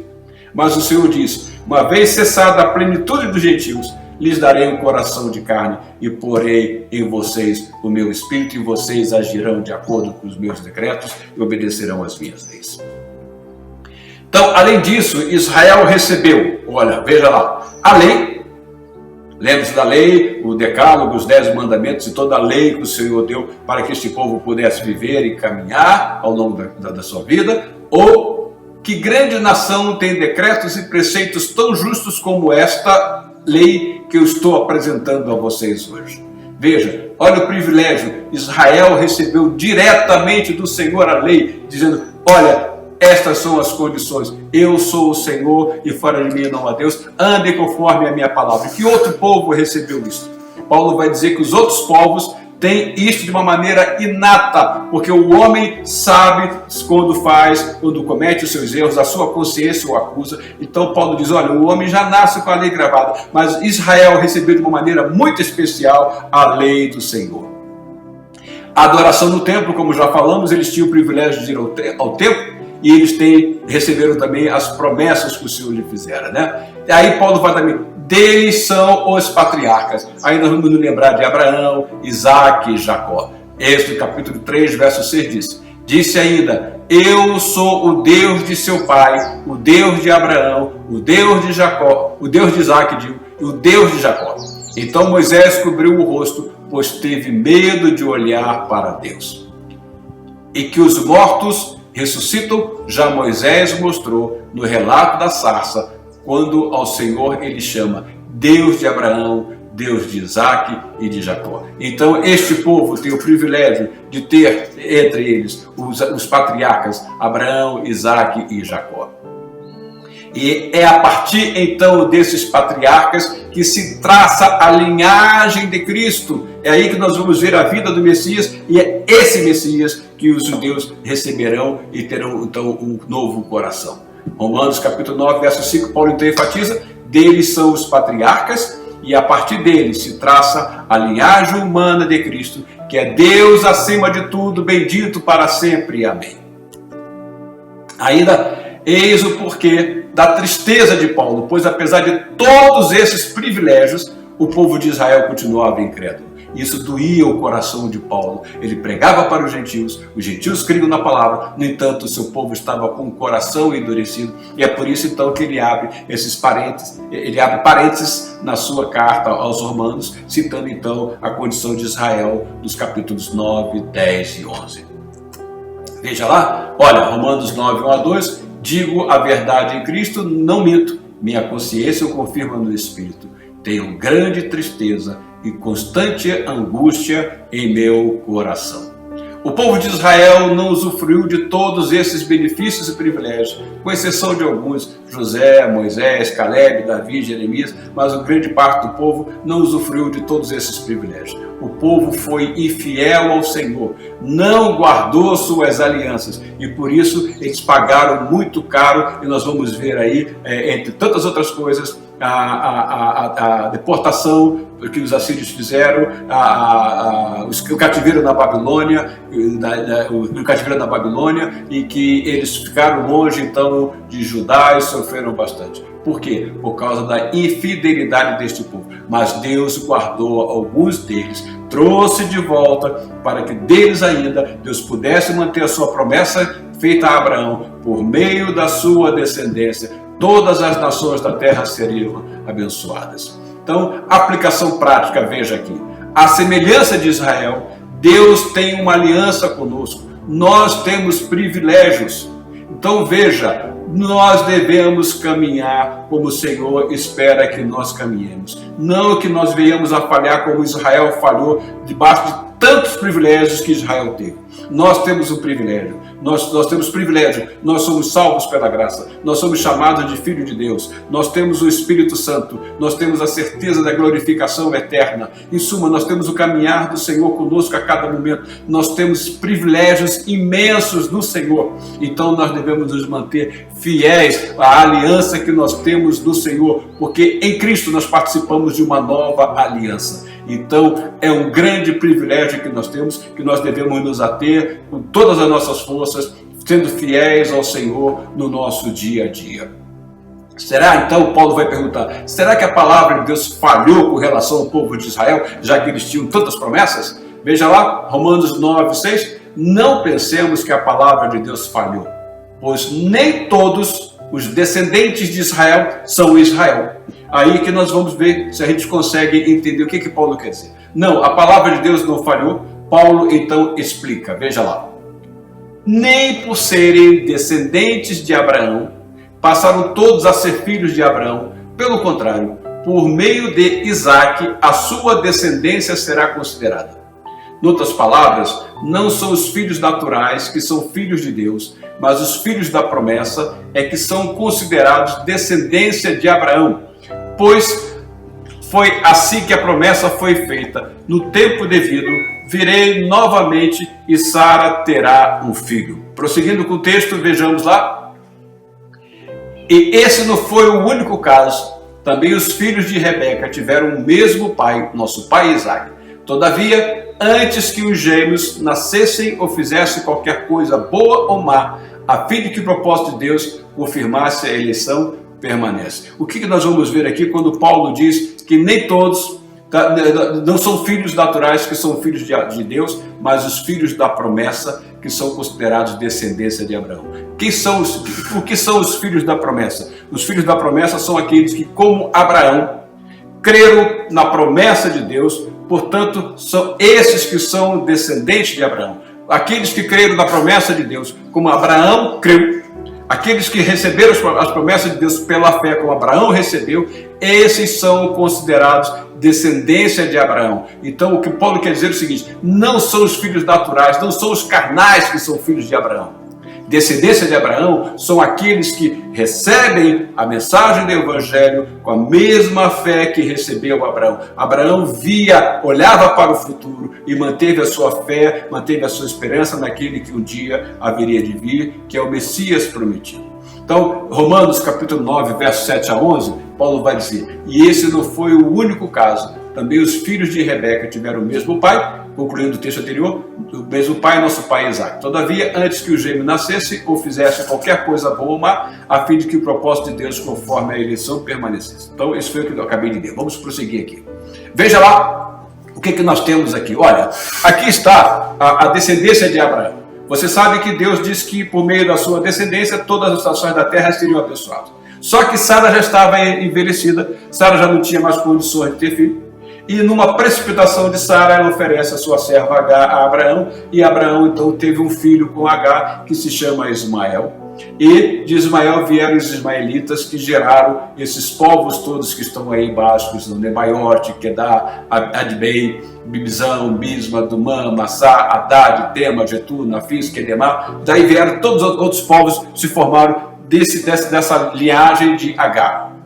Mas o Senhor diz: uma vez cessada a plenitude dos gentios, lhes darei um coração de carne e porei em vocês o meu espírito, e vocês agirão de acordo com os meus decretos e obedecerão às minhas leis. Então, além disso, Israel recebeu, olha, veja lá, a lei. Lembre-se da lei, o decálogo, os 10 mandamentos e toda a lei que o Senhor deu para que este povo pudesse viver e caminhar ao longo da sua vida. O que grande nação tem decretos e preceitos tão justos como esta lei que eu estou apresentando a vocês hoje. Veja, olha o privilégio. Israel recebeu diretamente do Senhor a lei, dizendo, olha, estas são as condições. Eu sou o Senhor e fora de mim não há Deus. Andem conforme a minha palavra. Que outro povo recebeu isso? Paulo vai dizer que os outros povos têm isso de uma maneira inata, porque o homem sabe quando comete os seus erros, a sua consciência o acusa. Então Paulo diz, olha, o homem já nasce com a lei gravada, mas Israel recebeu de uma maneira muito especial a lei do Senhor. A adoração no templo, como já falamos, eles tinham o privilégio de ir ao templo, e eles receberam também as promessas que o Senhor lhe fizera, né? E aí Paulo vai também, deles são os patriarcas. Aí nós vamos nos lembrar de Abraão, Isaque e Jacó. Êxodo capítulo 3, verso 6 diz, disse ainda, eu sou o Deus de seu pai, o Deus de Abraão, o Deus de Jacó, o Deus de Isaque, e o Deus de Jacó. Então Moisés cobriu o rosto, pois teve medo de olhar para Deus. E que os mortos ressuscitam, já Moisés mostrou no relato da sarça, quando ao Senhor ele chama Deus de Abraão, Deus de Isaque e de Jacó. Então este povo tem o privilégio de ter entre eles os patriarcas Abraão, Isaque e Jacó. E é a partir então desses patriarcas que se traça a linhagem de Cristo. É aí que nós vamos ver a vida do Messias, e é esse Messias que os judeus receberão e terão então um novo coração. Romanos capítulo 9, verso 5, Paulo então enfatiza, deles são os patriarcas, e a partir deles se traça a linhagem humana de Cristo, que é Deus acima de tudo, bendito para sempre. Amém. Ainda eis o porquê da tristeza de Paulo, pois apesar de todos esses privilégios, o povo de Israel continuava incrédulo. Isso doía o coração de Paulo. Ele pregava para os gentios criam na palavra, no entanto o seu povo estava com o coração endurecido, e é por isso então que ele abre parênteses na sua carta aos Romanos, citando então a condição de Israel nos capítulos 9, 10 e 11. Veja lá, olha, Romanos 9, 1 a 2, digo a verdade em Cristo, não minto, minha consciência o confirma no Espírito. Tenho grande tristeza e constante angústia em meu coração. O povo de Israel não usufruiu de todos esses benefícios e privilégios, com exceção de alguns, José, Moisés, Caleb, Davi, Jeremias, mas a grande parte do povo não usufruiu de todos esses privilégios. O povo foi infiel ao Senhor, não guardou suas alianças, e por isso eles pagaram muito caro, e nós vamos ver aí, entre tantas outras coisas, a deportação que os assírios fizeram, o cativeiro na Babilônia, e que eles ficaram longe então de Judá e sofreram bastante. Por quê? Por causa da infidelidade deste povo. Mas Deus guardou alguns deles, trouxe de volta para que deles ainda Deus pudesse manter a sua promessa feita a Abraão, por meio da sua descendência todas as nações da terra seriam abençoadas. Então, aplicação prática, veja aqui. À semelhança de Israel, Deus tem uma aliança conosco. Nós temos privilégios. Então, veja, nós devemos caminhar como o Senhor espera que nós caminhemos. Não que nós venhamos a falhar como Israel falhou, debaixo de tantos privilégios que Israel teve. Nós temos um privilégio, nós temos privilégio, nós somos salvos pela graça, nós somos chamados de filho de Deus, nós temos o Espírito Santo, nós temos a certeza da glorificação eterna. Em suma, nós temos o caminhar do Senhor conosco a cada momento, nós temos privilégios imensos no Senhor. Então nós devemos nos manter fiéis à aliança que nós temos do Senhor, porque em Cristo nós participamos de uma nova aliança. Então é um grande privilégio que nós temos, que nós devemos nos ater com todas as nossas forças, sendo fiéis ao Senhor no nosso dia a dia. Será então, Paulo vai perguntar, será que a palavra de Deus falhou com relação ao povo de Israel, já que eles tinham tantas promessas? Veja lá, Romanos 9, 6, não pensemos que a palavra de Deus falhou, pois nem todos os descendentes de Israel são Israel. Aí que nós vamos ver se a gente consegue entender o que Paulo quer dizer. Não, a palavra de Deus não falhou. Paulo então explica, veja lá. nem por serem descendentes de Abraão, passaram todos a ser filhos de Abraão. Pelo contrário, por meio de Isaque, a sua descendência será considerada. Em outras palavras, não são os filhos naturais que são filhos de Deus, mas os filhos da promessa é que são considerados descendência de Abraão, pois foi assim que a promessa foi feita. No tempo devido, virei novamente e Sara terá um filho. Prosseguindo com o texto, vejamos lá. E esse não foi o único caso. Também os filhos de Rebeca tiveram o mesmo pai, nosso pai Isaque. Todavia, antes que os gêmeos nascessem ou fizessem qualquer coisa boa ou má, a fim de que o propósito de Deus confirmasse a eleição, permanece. O que nós vamos ver aqui quando Paulo diz que nem todos não são filhos naturais que são filhos de Deus, mas os filhos da promessa que são considerados descendência de Abraão. O que são os filhos da promessa? Os filhos da promessa são aqueles que, como Abraão, creram na promessa de Deus, portanto, são esses que são descendentes de Abraão. Aqueles que creram na promessa de Deus, como Abraão creu, aqueles que receberam as promessas de Deus pela fé, como Abraão recebeu, esses são considerados descendência de Abraão. Então, o que Paulo quer dizer é o seguinte: não são os filhos naturais, não são os carnais que são filhos de Abraão. Descendência de Abraão são aqueles que recebem a mensagem do Evangelho com a mesma fé que recebeu Abraão. Abraão olhava para o futuro e manteve a sua fé, manteve a sua esperança naquele que um dia haveria de vir, que é o Messias prometido. Então, Romanos capítulo 9, versos 7 a 11, Paulo vai dizer: e esse não foi o único caso. Também os filhos de Rebeca tiveram o mesmo pai, concluindo o texto anterior, o mesmo pai, nosso pai Isaque. Todavia, antes que o gêmeo nascesse ou fizesse qualquer coisa boa ou má, a fim de que o propósito de Deus, conforme a eleição, permanecesse. Então, isso foi o que eu acabei de ler. Vamos prosseguir aqui. Veja lá o que nós temos aqui. Olha, aqui está a descendência de Abraão. Você sabe que Deus diz que por meio da sua descendência todas as nações da terra seriam abençoadas. Só que Sara já estava envelhecida, Sara já não tinha mais condições de ter filho. E numa precipitação de Sara, ela oferece a sua serva Agar a Abraão, e Abraão então teve um filho com Agar, que se chama Ismael. E de Ismael vieram os ismaelitas, que geraram esses povos todos que estão aí embaixo, Nebaiote, Kedar, Adbei, Bibzão, Bisma, Dumã, Massá, Haddad, Tema, Getur, Nafis, Kedemar. Daí vieram todos os outros povos, se formaram dessa linhagem de Agar.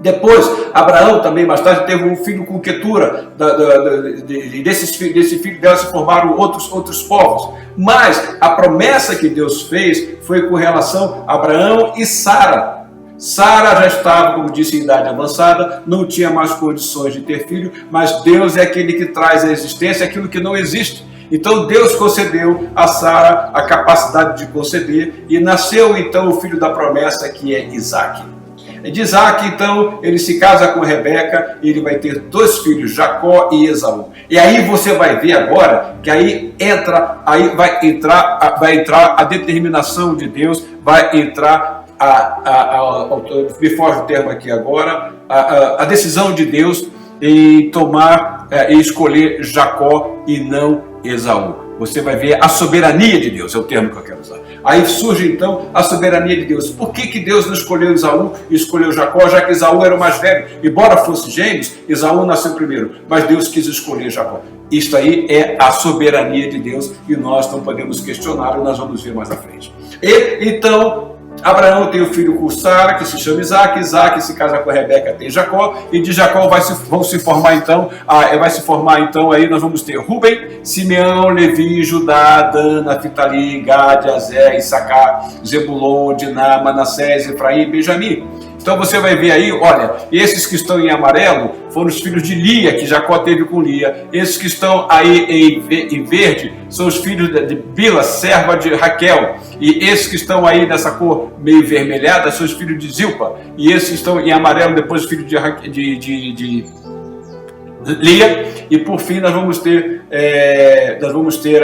Depois, Abraão também, mais tarde, teve um filho com Quetura, desse filho dela se formaram outros povos. Mas a promessa que Deus fez foi com relação a Abraão e Sara. Sara já estava, como disse, em idade avançada, não tinha mais condições de ter filho, mas Deus é aquele que traz à existência aquilo que não existe. Então Deus concedeu a Sara a capacidade de conceder, e nasceu então o filho da promessa, que é Isaque. De Isaque, então, ele se casa com Rebeca e ele vai ter dois filhos, Jacó e Esaú. E aí você vai ver agora que aí vai entrar a determinação de Deus, vai entrar me foge o termo aqui agora, a decisão de Deus em tomar e escolher Jacó e não Esaú. Você vai ver a soberania de Deus, é o termo que eu quero usar. Aí surge então a soberania de Deus. Por que Deus não escolheu Esaú e escolheu Jacó, já que Esaú era o mais velho? Embora fosse gêmeos, Esaú nasceu primeiro, mas Deus quis escolher Jacó. Isto aí é a soberania de Deus e nós não podemos questionar, e nós vamos ver mais à frente. E então Abraão tem o filho com Sara, que se chama Isaque. Isaque se casa com a Rebeca, tem Jacó, e de Jacó vai se formar então aí nós vamos ter Ruben, Simeão, Levi, Judá, Dan, Naphtali, Gad, Aser, Issacar, Zebulon, Diná, Manassés, Efraim e Benjamim. Então você vai ver aí, olha, esses que estão em amarelo foram os filhos de Lia, que Jacó teve com Lia. Esses que estão aí em verde são os filhos de Bila, serva de Raquel. E esses que estão aí nessa cor meio vermelhada são os filhos de Zilpa. E esses que estão em amarelo depois os filhos Lia, e por fim nós vamos ter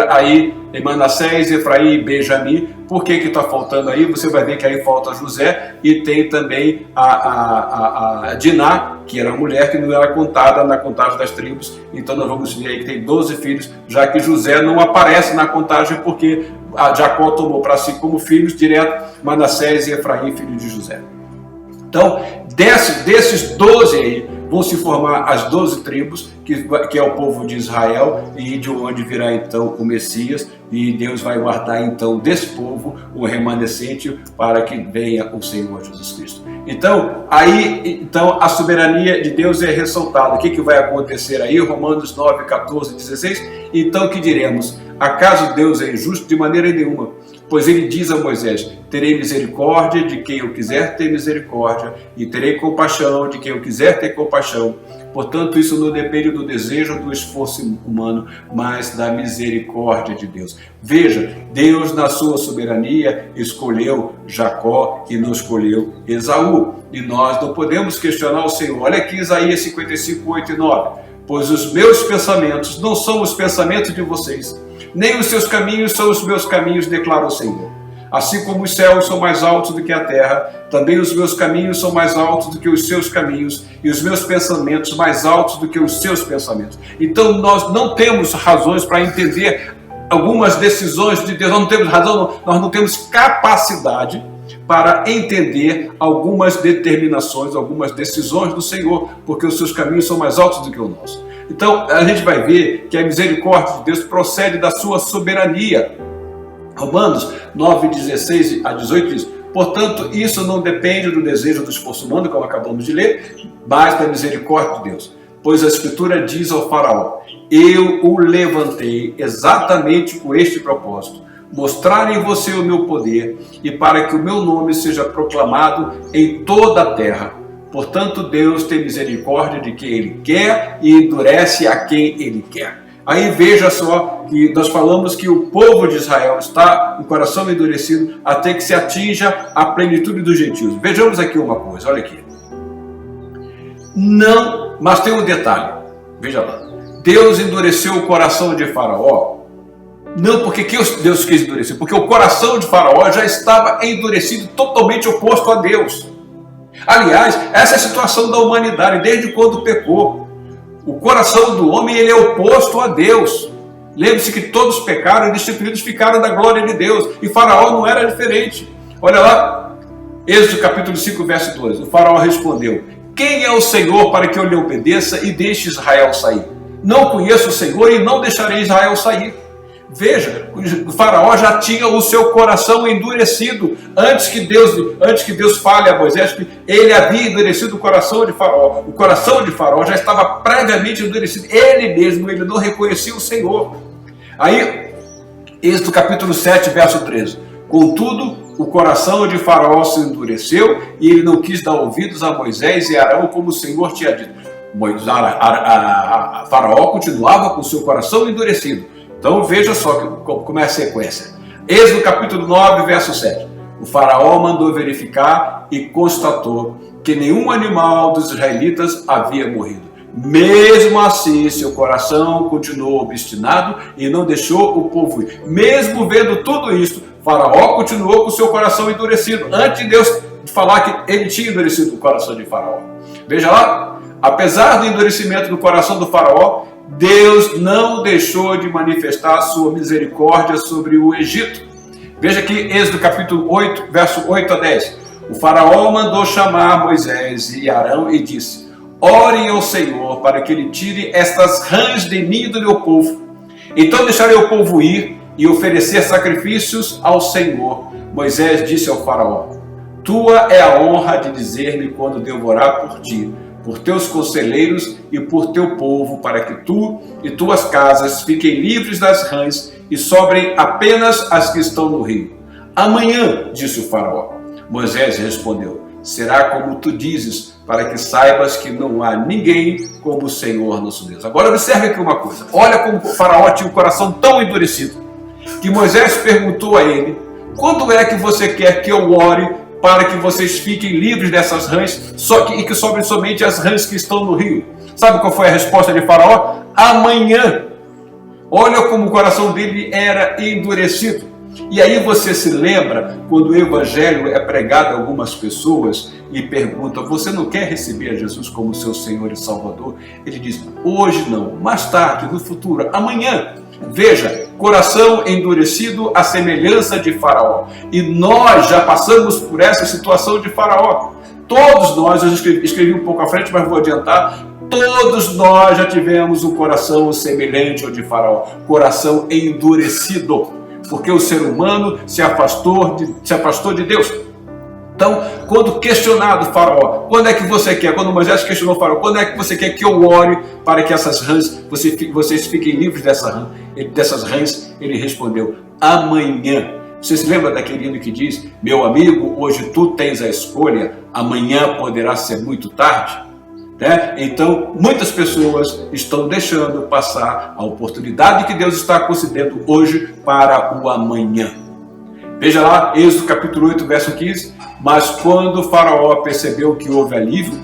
aí Manassés, Efraim e Benjamim. Por que está faltando aí? Você vai ver que aí falta José, e tem também a Diná, que era uma mulher que não era contada na contagem das tribos. Então nós vamos ver aí que tem 12 filhos, já que José não aparece na contagem, porque a Jacó tomou para si como filhos direto Manassés e Efraim, filho de José. Então, desses 12 aí, vão se formar as 12 tribos, que é o povo de Israel, e de onde virá então o Messias, e Deus vai guardar então desse povo o remanescente para que venha o Senhor Jesus Cristo. Então, a soberania de Deus é ressaltada. O que vai acontecer aí? Romanos 9, 14, 16. Então, que diremos? Acaso Deus é injusto? De maneira nenhuma. Pois ele diz a Moisés: terei misericórdia de quem eu quiser ter misericórdia, e terei compaixão de quem eu quiser ter compaixão. Portanto, isso não depende do desejo ou do esforço humano, mas da misericórdia de Deus. Veja, Deus, na sua soberania, escolheu Jacó e não escolheu Esaú. E nós não podemos questionar o Senhor. Olha aqui Isaías 55, 8 e 9. Pois os meus pensamentos não são os pensamentos de vocês, nem os seus caminhos são os meus caminhos, declara o Senhor. Assim como os céus são mais altos do que a terra, também os meus caminhos são mais altos do que os seus caminhos, e os meus pensamentos mais altos do que os seus pensamentos. Então nós não temos razões para entender algumas decisões de Deus, nós não temos razão, nós não temos capacidade para entender algumas determinações, algumas decisões do Senhor, porque os seus caminhos são mais altos do que o nosso. Então a gente vai ver que a misericórdia de Deus procede da sua soberania. Romanos 9, 16 a 18 diz: portanto, isso não depende do desejo do esforço humano, como acabamos de ler, mas da misericórdia de Deus. Pois a Escritura diz ao faraó: eu o levantei exatamente com este propósito, mostrar em você o meu poder, e para que o meu nome seja proclamado em toda a terra. Portanto, Deus tem misericórdia de quem Ele quer e endurece a quem Ele quer. Aí veja só que nós falamos que o povo de Israel está com o coração endurecido até que se atinja a plenitude dos gentios. Vejamos aqui uma coisa, olha aqui. Não, mas tem um detalhe, veja lá. Deus endureceu o coração de Faraó, não porque Deus quis endurecer, porque o coração de Faraó já estava endurecido, totalmente oposto a Deus. Aliás, essa é a situação da humanidade desde quando pecou. O coração do homem ele é oposto a Deus. Lembre-se que todos pecaram e destituídos ficaram da glória de Deus. E Faraó não era diferente. Olha lá, Êxodo capítulo 5, verso 2. O Faraó respondeu: quem é o Senhor para que eu lhe obedeça e deixe Israel sair? Não conheço o Senhor e não deixarei Israel sair. Veja, o Faraó já tinha o seu coração endurecido antes que Deus fale a Moisés que ele havia endurecido o coração de Faraó. O coração de Faraó já estava previamente endurecido. Ele não reconhecia o Senhor. Aí, Êxodo capítulo 7, verso 13. Contudo, o coração de Faraó se endureceu e ele não quis dar ouvidos a Moisés e Arão como o Senhor tinha dito. Faraó continuava com o seu coração endurecido. Então veja só como é a sequência. Êxodo capítulo 9, verso 7. O faraó mandou verificar e constatou que nenhum animal dos israelitas havia morrido. Mesmo assim, seu coração continuou obstinado e não deixou o povo ir. Mesmo vendo tudo isso, Faraó continuou com seu coração endurecido, antes de Deus falar que ele tinha endurecido o coração de Faraó. Veja lá, apesar do endurecimento do coração do Faraó, Deus não deixou de manifestar a sua misericórdia sobre o Egito. Veja aqui Êxodo capítulo 8, verso 8 a 10. O faraó mandou chamar Moisés e Arão e disse: orem ao Senhor para que ele tire estas rãs de mim do meu povo. Então deixarei o povo ir e oferecer sacrifícios ao Senhor. Moisés disse ao faraó: tua é a honra de dizer-me quando devo orar por ti, por teus conselheiros e por teu povo, para que tu e tuas casas fiquem livres das rãs e sobrem apenas as que estão no rio. Amanhã, disse o faraó. Moisés respondeu: será como tu dizes, para que saibas que não há ninguém como o Senhor nosso Deus. Agora observe aqui uma coisa. Olha como o faraó tinha o coração tão endurecido, que Moisés perguntou a ele: quando é que você quer que eu ore para que vocês fiquem livres dessas rãs e que sobrem somente as rãs que estão no rio? Sabe qual foi a resposta de Faraó? Amanhã. Olha como o coração dele era endurecido. E aí você se lembra quando o evangelho é pregado a algumas pessoas e pergunta: você não quer receber a Jesus como seu Senhor e Salvador? Ele diz: hoje não, mais tarde, no futuro, amanhã. Veja, coração endurecido à semelhança de Faraó. E nós já passamos por essa situação de Faraó. Todos nós, eu escrevi um pouco à frente, mas vou adiantar, todos nós já tivemos um coração semelhante ao de Faraó, coração endurecido, porque o ser humano se afastou de Deus. Então, quando questionado Faraó, quando é que você quer? Quando Moisés questionou Faraó, quando é que você quer que eu ore para que essas rãs, vocês fiquem livres dessas rãs? Ele respondeu: amanhã. Você se lembra daquele hino que diz: meu amigo, hoje tu tens a escolha, amanhã poderá ser muito tarde? Né? Então, muitas pessoas estão deixando passar a oportunidade que Deus está concedendo hoje para o amanhã. Veja lá, Êxodo capítulo 8, verso 15. Mas quando Faraó percebeu que houve alívio,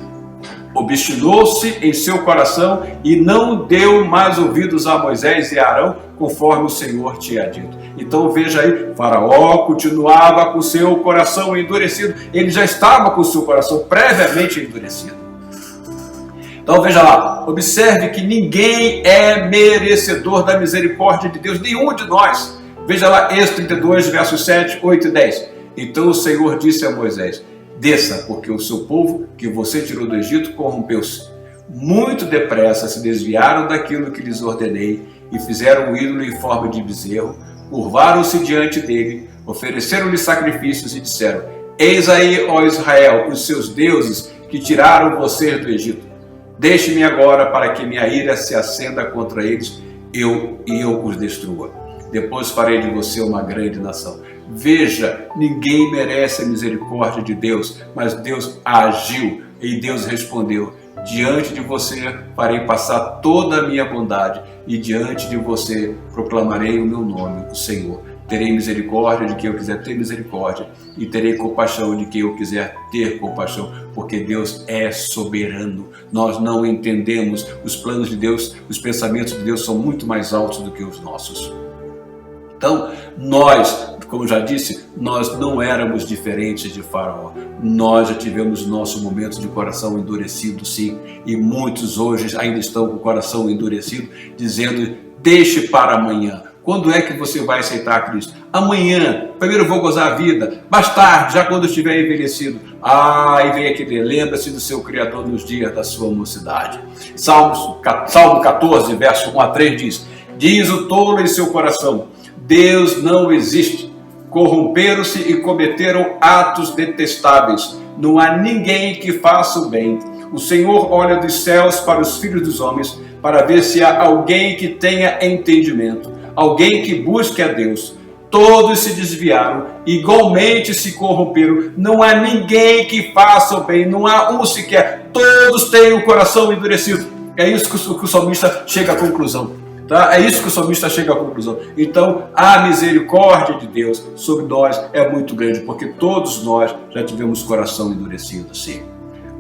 obstinou-se em seu coração e não deu mais ouvidos a Moisés e a Arão, conforme o Senhor tinha dito. Então veja aí, Faraó continuava com seu coração endurecido. Ele já estava com seu coração previamente endurecido. Então veja lá, observe que ninguém é merecedor da misericórdia de Deus, nenhum de nós. Veja lá, Êxodo 32, versos 7, 8 e 10. Então o Senhor disse a Moisés: desça, porque o seu povo que você tirou do Egito corrompeu-se. Muito depressa se desviaram daquilo que lhes ordenei e fizeram um ídolo em forma de bezerro, curvaram-se diante dele, ofereceram-lhe sacrifícios e disseram: eis aí, ó Israel, os seus deuses que tiraram vocês do Egito. Deixe-me agora para que minha ira se acenda contra eles e eu os destrua. Depois farei de você uma grande nação. Veja, ninguém merece a misericórdia de Deus, mas Deus agiu e Deus respondeu: diante de você farei passar toda a minha bondade e diante de você proclamarei o meu nome, o Senhor. Terei misericórdia de quem eu quiser ter misericórdia e terei compaixão de quem eu quiser ter compaixão, porque Deus é soberano. Nós não entendemos os planos de Deus, os pensamentos de Deus são muito mais altos do que os nossos. Então, nós, como já disse, nós não éramos diferentes de Faraó. Nós já tivemos nosso momento de coração endurecido, sim. E muitos hoje ainda estão com o coração endurecido, dizendo: deixe para amanhã. Quando é que você vai aceitar Cristo? Amanhã. Primeiro vou gozar a vida. Mais tarde, já quando eu estiver envelhecido. E vem aqui, lembra-se do seu Criador nos dias da sua mocidade. Salmo 14, verso 1 a 3 diz: diz o tolo em seu coração: Deus não existe. Corromperam-se e cometeram atos detestáveis. Não há ninguém que faça o bem. O Senhor olha dos céus para os filhos dos homens, para ver se há alguém que tenha entendimento, alguém que busque a Deus. Todos se desviaram, igualmente se corromperam. Não há ninguém que faça o bem, não há um sequer. Todos têm o coração endurecido. É isso que o salmista chega à conclusão. Tá? É isso que o salmista chega à conclusão. Então, a misericórdia de Deus sobre nós é muito grande, porque todos nós já tivemos coração endurecido, sim.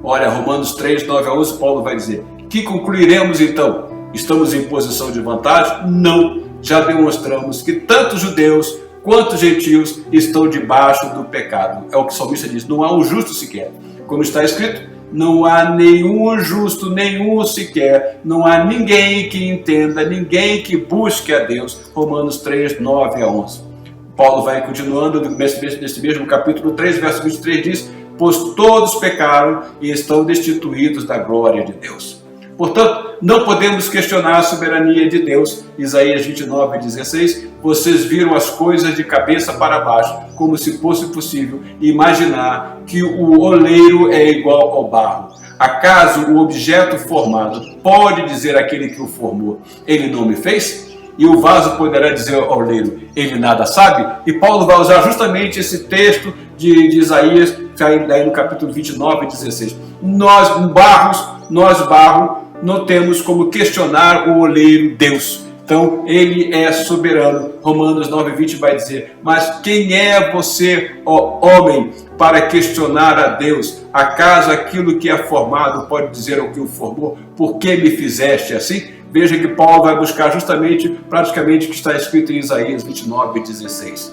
Olha, Romanos 3, 9 a 11, Paulo vai dizer: que concluiremos então? Estamos em posição de vantagem? Não. Já demonstramos que tanto judeus quanto gentios estão debaixo do pecado. É o que o salmista diz: não há um justo sequer. Como está escrito: não há nenhum justo, nenhum sequer. Não há ninguém que entenda, ninguém que busque a Deus. Romanos 3, 9 a 11. Paulo vai continuando nesse mesmo capítulo 3, verso 23, diz: pois todos pecaram e estão destituídos da glória de Deus. Portanto, não podemos questionar a soberania de Deus. Isaías 29, 16, vocês viram as coisas de cabeça para baixo, como se fosse possível imaginar que o oleiro é igual ao barro. Acaso o objeto formado pode dizer àquele que o formou: ele não me fez? E o vaso poderá dizer ao oleiro: ele nada sabe? E Paulo vai usar justamente esse texto de Isaías, daí no capítulo 29, 16. Nós barro, não temos como questionar o oleiro Deus. Então, ele é soberano. Romanos 9:20 vai dizer: mas quem é você, ó homem, para questionar a Deus? Acaso aquilo que é formado pode dizer ao que o formou: por que me fizeste assim? Veja que Paulo vai buscar justamente, praticamente, o que está escrito em Isaías 29:16.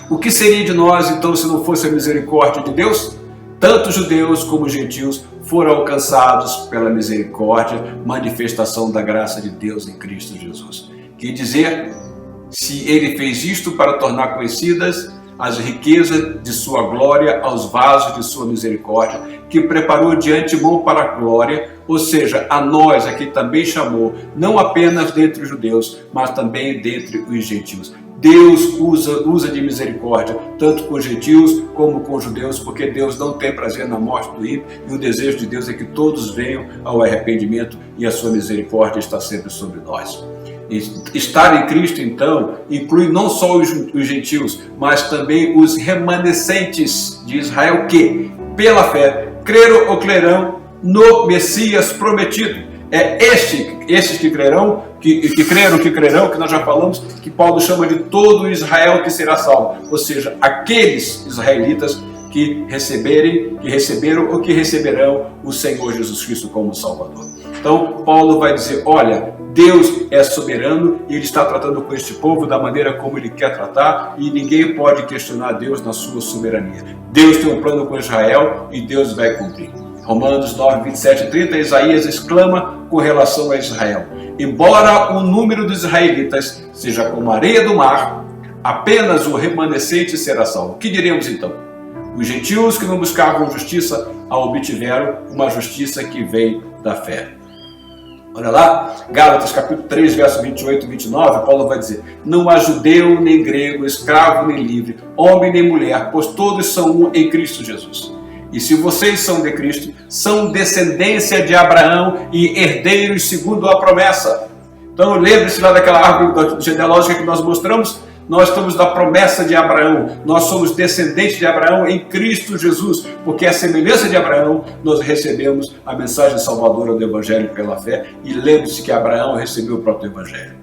O que seria de nós, então, se não fosse a misericórdia de Deus? Tanto judeus como gentios foram alcançados pela misericórdia, manifestação da graça de Deus em Cristo Jesus. Quer dizer, se ele fez isto para tornar conhecidas as riquezas de sua glória aos vasos de sua misericórdia, que preparou de antemão para a glória, ou seja, a nós aqui também chamou, não apenas dentre os judeus, mas também dentre os gentios. Deus usa de misericórdia, tanto com os gentios como com os judeus, porque Deus não tem prazer na morte do ímpio, e o desejo de Deus é que todos venham ao arrependimento, e a sua misericórdia está sempre sobre nós. Estar em Cristo, então, inclui não só os gentios, mas também os remanescentes de Israel que, pela fé, creram ou crerão no Messias prometido. É estes que crerão, que crerão, que nós já falamos, que Paulo chama de todo Israel que será salvo. Ou seja, aqueles israelitas que receberam ou que receberão o Senhor Jesus Cristo como Salvador. Então, Paulo vai dizer: olha, Deus é soberano e Ele está tratando com este povo da maneira como Ele quer tratar, e ninguém pode questionar Deus na sua soberania. Deus tem um plano com Israel e Deus vai cumprir. Romanos 9:27-30, Isaías exclama com relação a Israel: embora o número dos israelitas seja como a areia do mar, apenas o remanescente será salvo. O que diremos então? Os gentios que não buscavam justiça a obtiveram uma justiça que vem da fé. Olha lá, Gálatas capítulo 3, verso 28 e 29, Paulo vai dizer: não há judeu nem grego, escravo nem livre, homem nem mulher, pois todos são um em Cristo Jesus. E se vocês são de Cristo, são descendência de Abraão e herdeiros segundo a promessa. Então lembre-se lá daquela árvore genealógica que nós mostramos. Nós estamos da promessa de Abraão, nós somos descendentes de Abraão em Cristo Jesus, porque a semelhança de Abraão nós recebemos a mensagem salvadora do Evangelho pela fé, e lembre-se que Abraão recebeu o próprio Evangelho.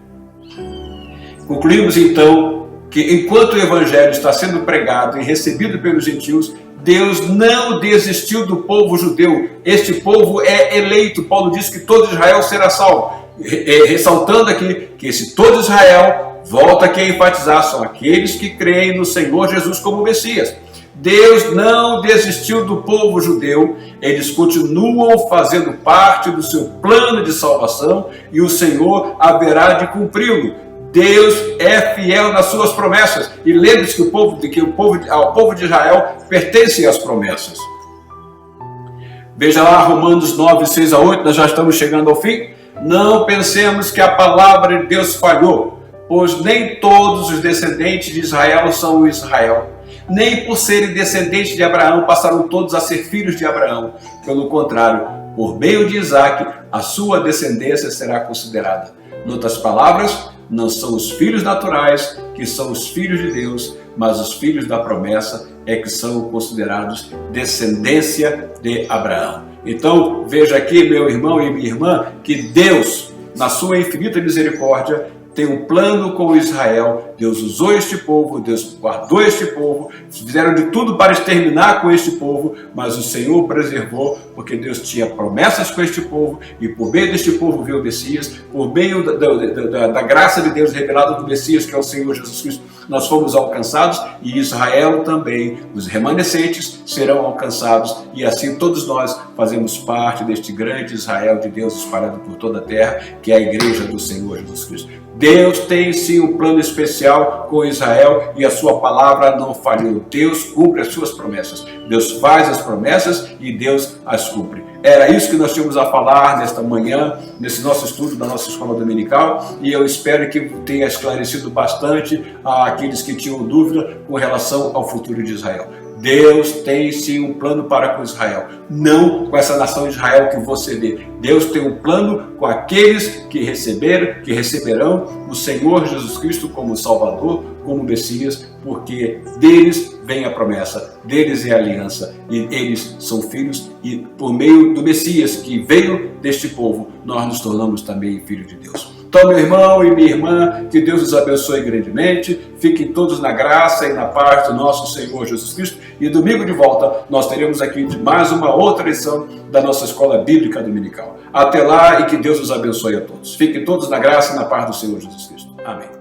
Concluímos então que enquanto o Evangelho está sendo pregado e recebido pelos gentios, Deus não desistiu do povo judeu. Este povo é eleito. Paulo diz que todo Israel será salvo, ressaltando aqui que esse todo Israel, volta aqui a enfatizar, são aqueles que creem no Senhor Jesus como Messias. Deus não desistiu do povo judeu, eles continuam fazendo parte do seu plano de salvação e o Senhor haverá de cumpri-lo. Deus é fiel nas suas promessas, e lembre-se que ao povo de Israel pertencem as promessas. Veja lá Romanos 9, 6-8, nós já estamos chegando ao fim. Não pensemos que a palavra de Deus falhou, pois nem todos os descendentes de Israel são Israel. Nem por serem descendentes de Abraão passaram todos a ser filhos de Abraão. Pelo contrário, por meio de Isaque, a sua descendência será considerada. Em outras palavras, não são os filhos naturais que são os filhos de Deus, mas os filhos da promessa é que são considerados descendência de Abraão. Então, veja aqui, meu irmão e minha irmã, que Deus, na sua infinita misericórdia, tem um plano com Israel. Deus usou este povo, Deus guardou este povo, fizeram de tudo para exterminar com este povo, mas o Senhor preservou, porque Deus tinha promessas com este povo, e por meio deste povo veio o Messias, por meio da graça de Deus revelada do Messias, que é o Senhor Jesus Cristo, nós fomos alcançados, e Israel também, os remanescentes, serão alcançados, e assim todos nós fazemos parte deste grande Israel de Deus espalhado por toda a terra, que é a igreja do Senhor Jesus Cristo. Deus tem sim um plano especial com Israel, e a sua palavra não falhou. Deus cumpre as suas promessas. Deus faz as promessas e Deus as cumpre. Era isso que nós tínhamos a falar nesta manhã, nesse nosso estudo da nossa escola dominical, e eu espero que tenha esclarecido bastante àqueles que tinham dúvida com relação ao futuro de Israel. Deus tem sim um plano para com Israel, não com essa nação de Israel que você vê. Deus tem um plano com aqueles que receberão o Senhor Jesus Cristo como Salvador, como Messias, porque deles vem a promessa, deles é a aliança, e eles são filhos, e por meio do Messias que veio deste povo, nós nos tornamos também filhos de Deus. Então, meu irmão e minha irmã, que Deus os abençoe grandemente. Fiquem todos na graça e na paz do nosso Senhor Jesus Cristo. E domingo de volta nós teremos aqui mais uma outra lição da nossa Escola Bíblica Dominical. Até lá e que Deus os abençoe a todos. Fiquem todos na graça e na paz do Senhor Jesus Cristo. Amém.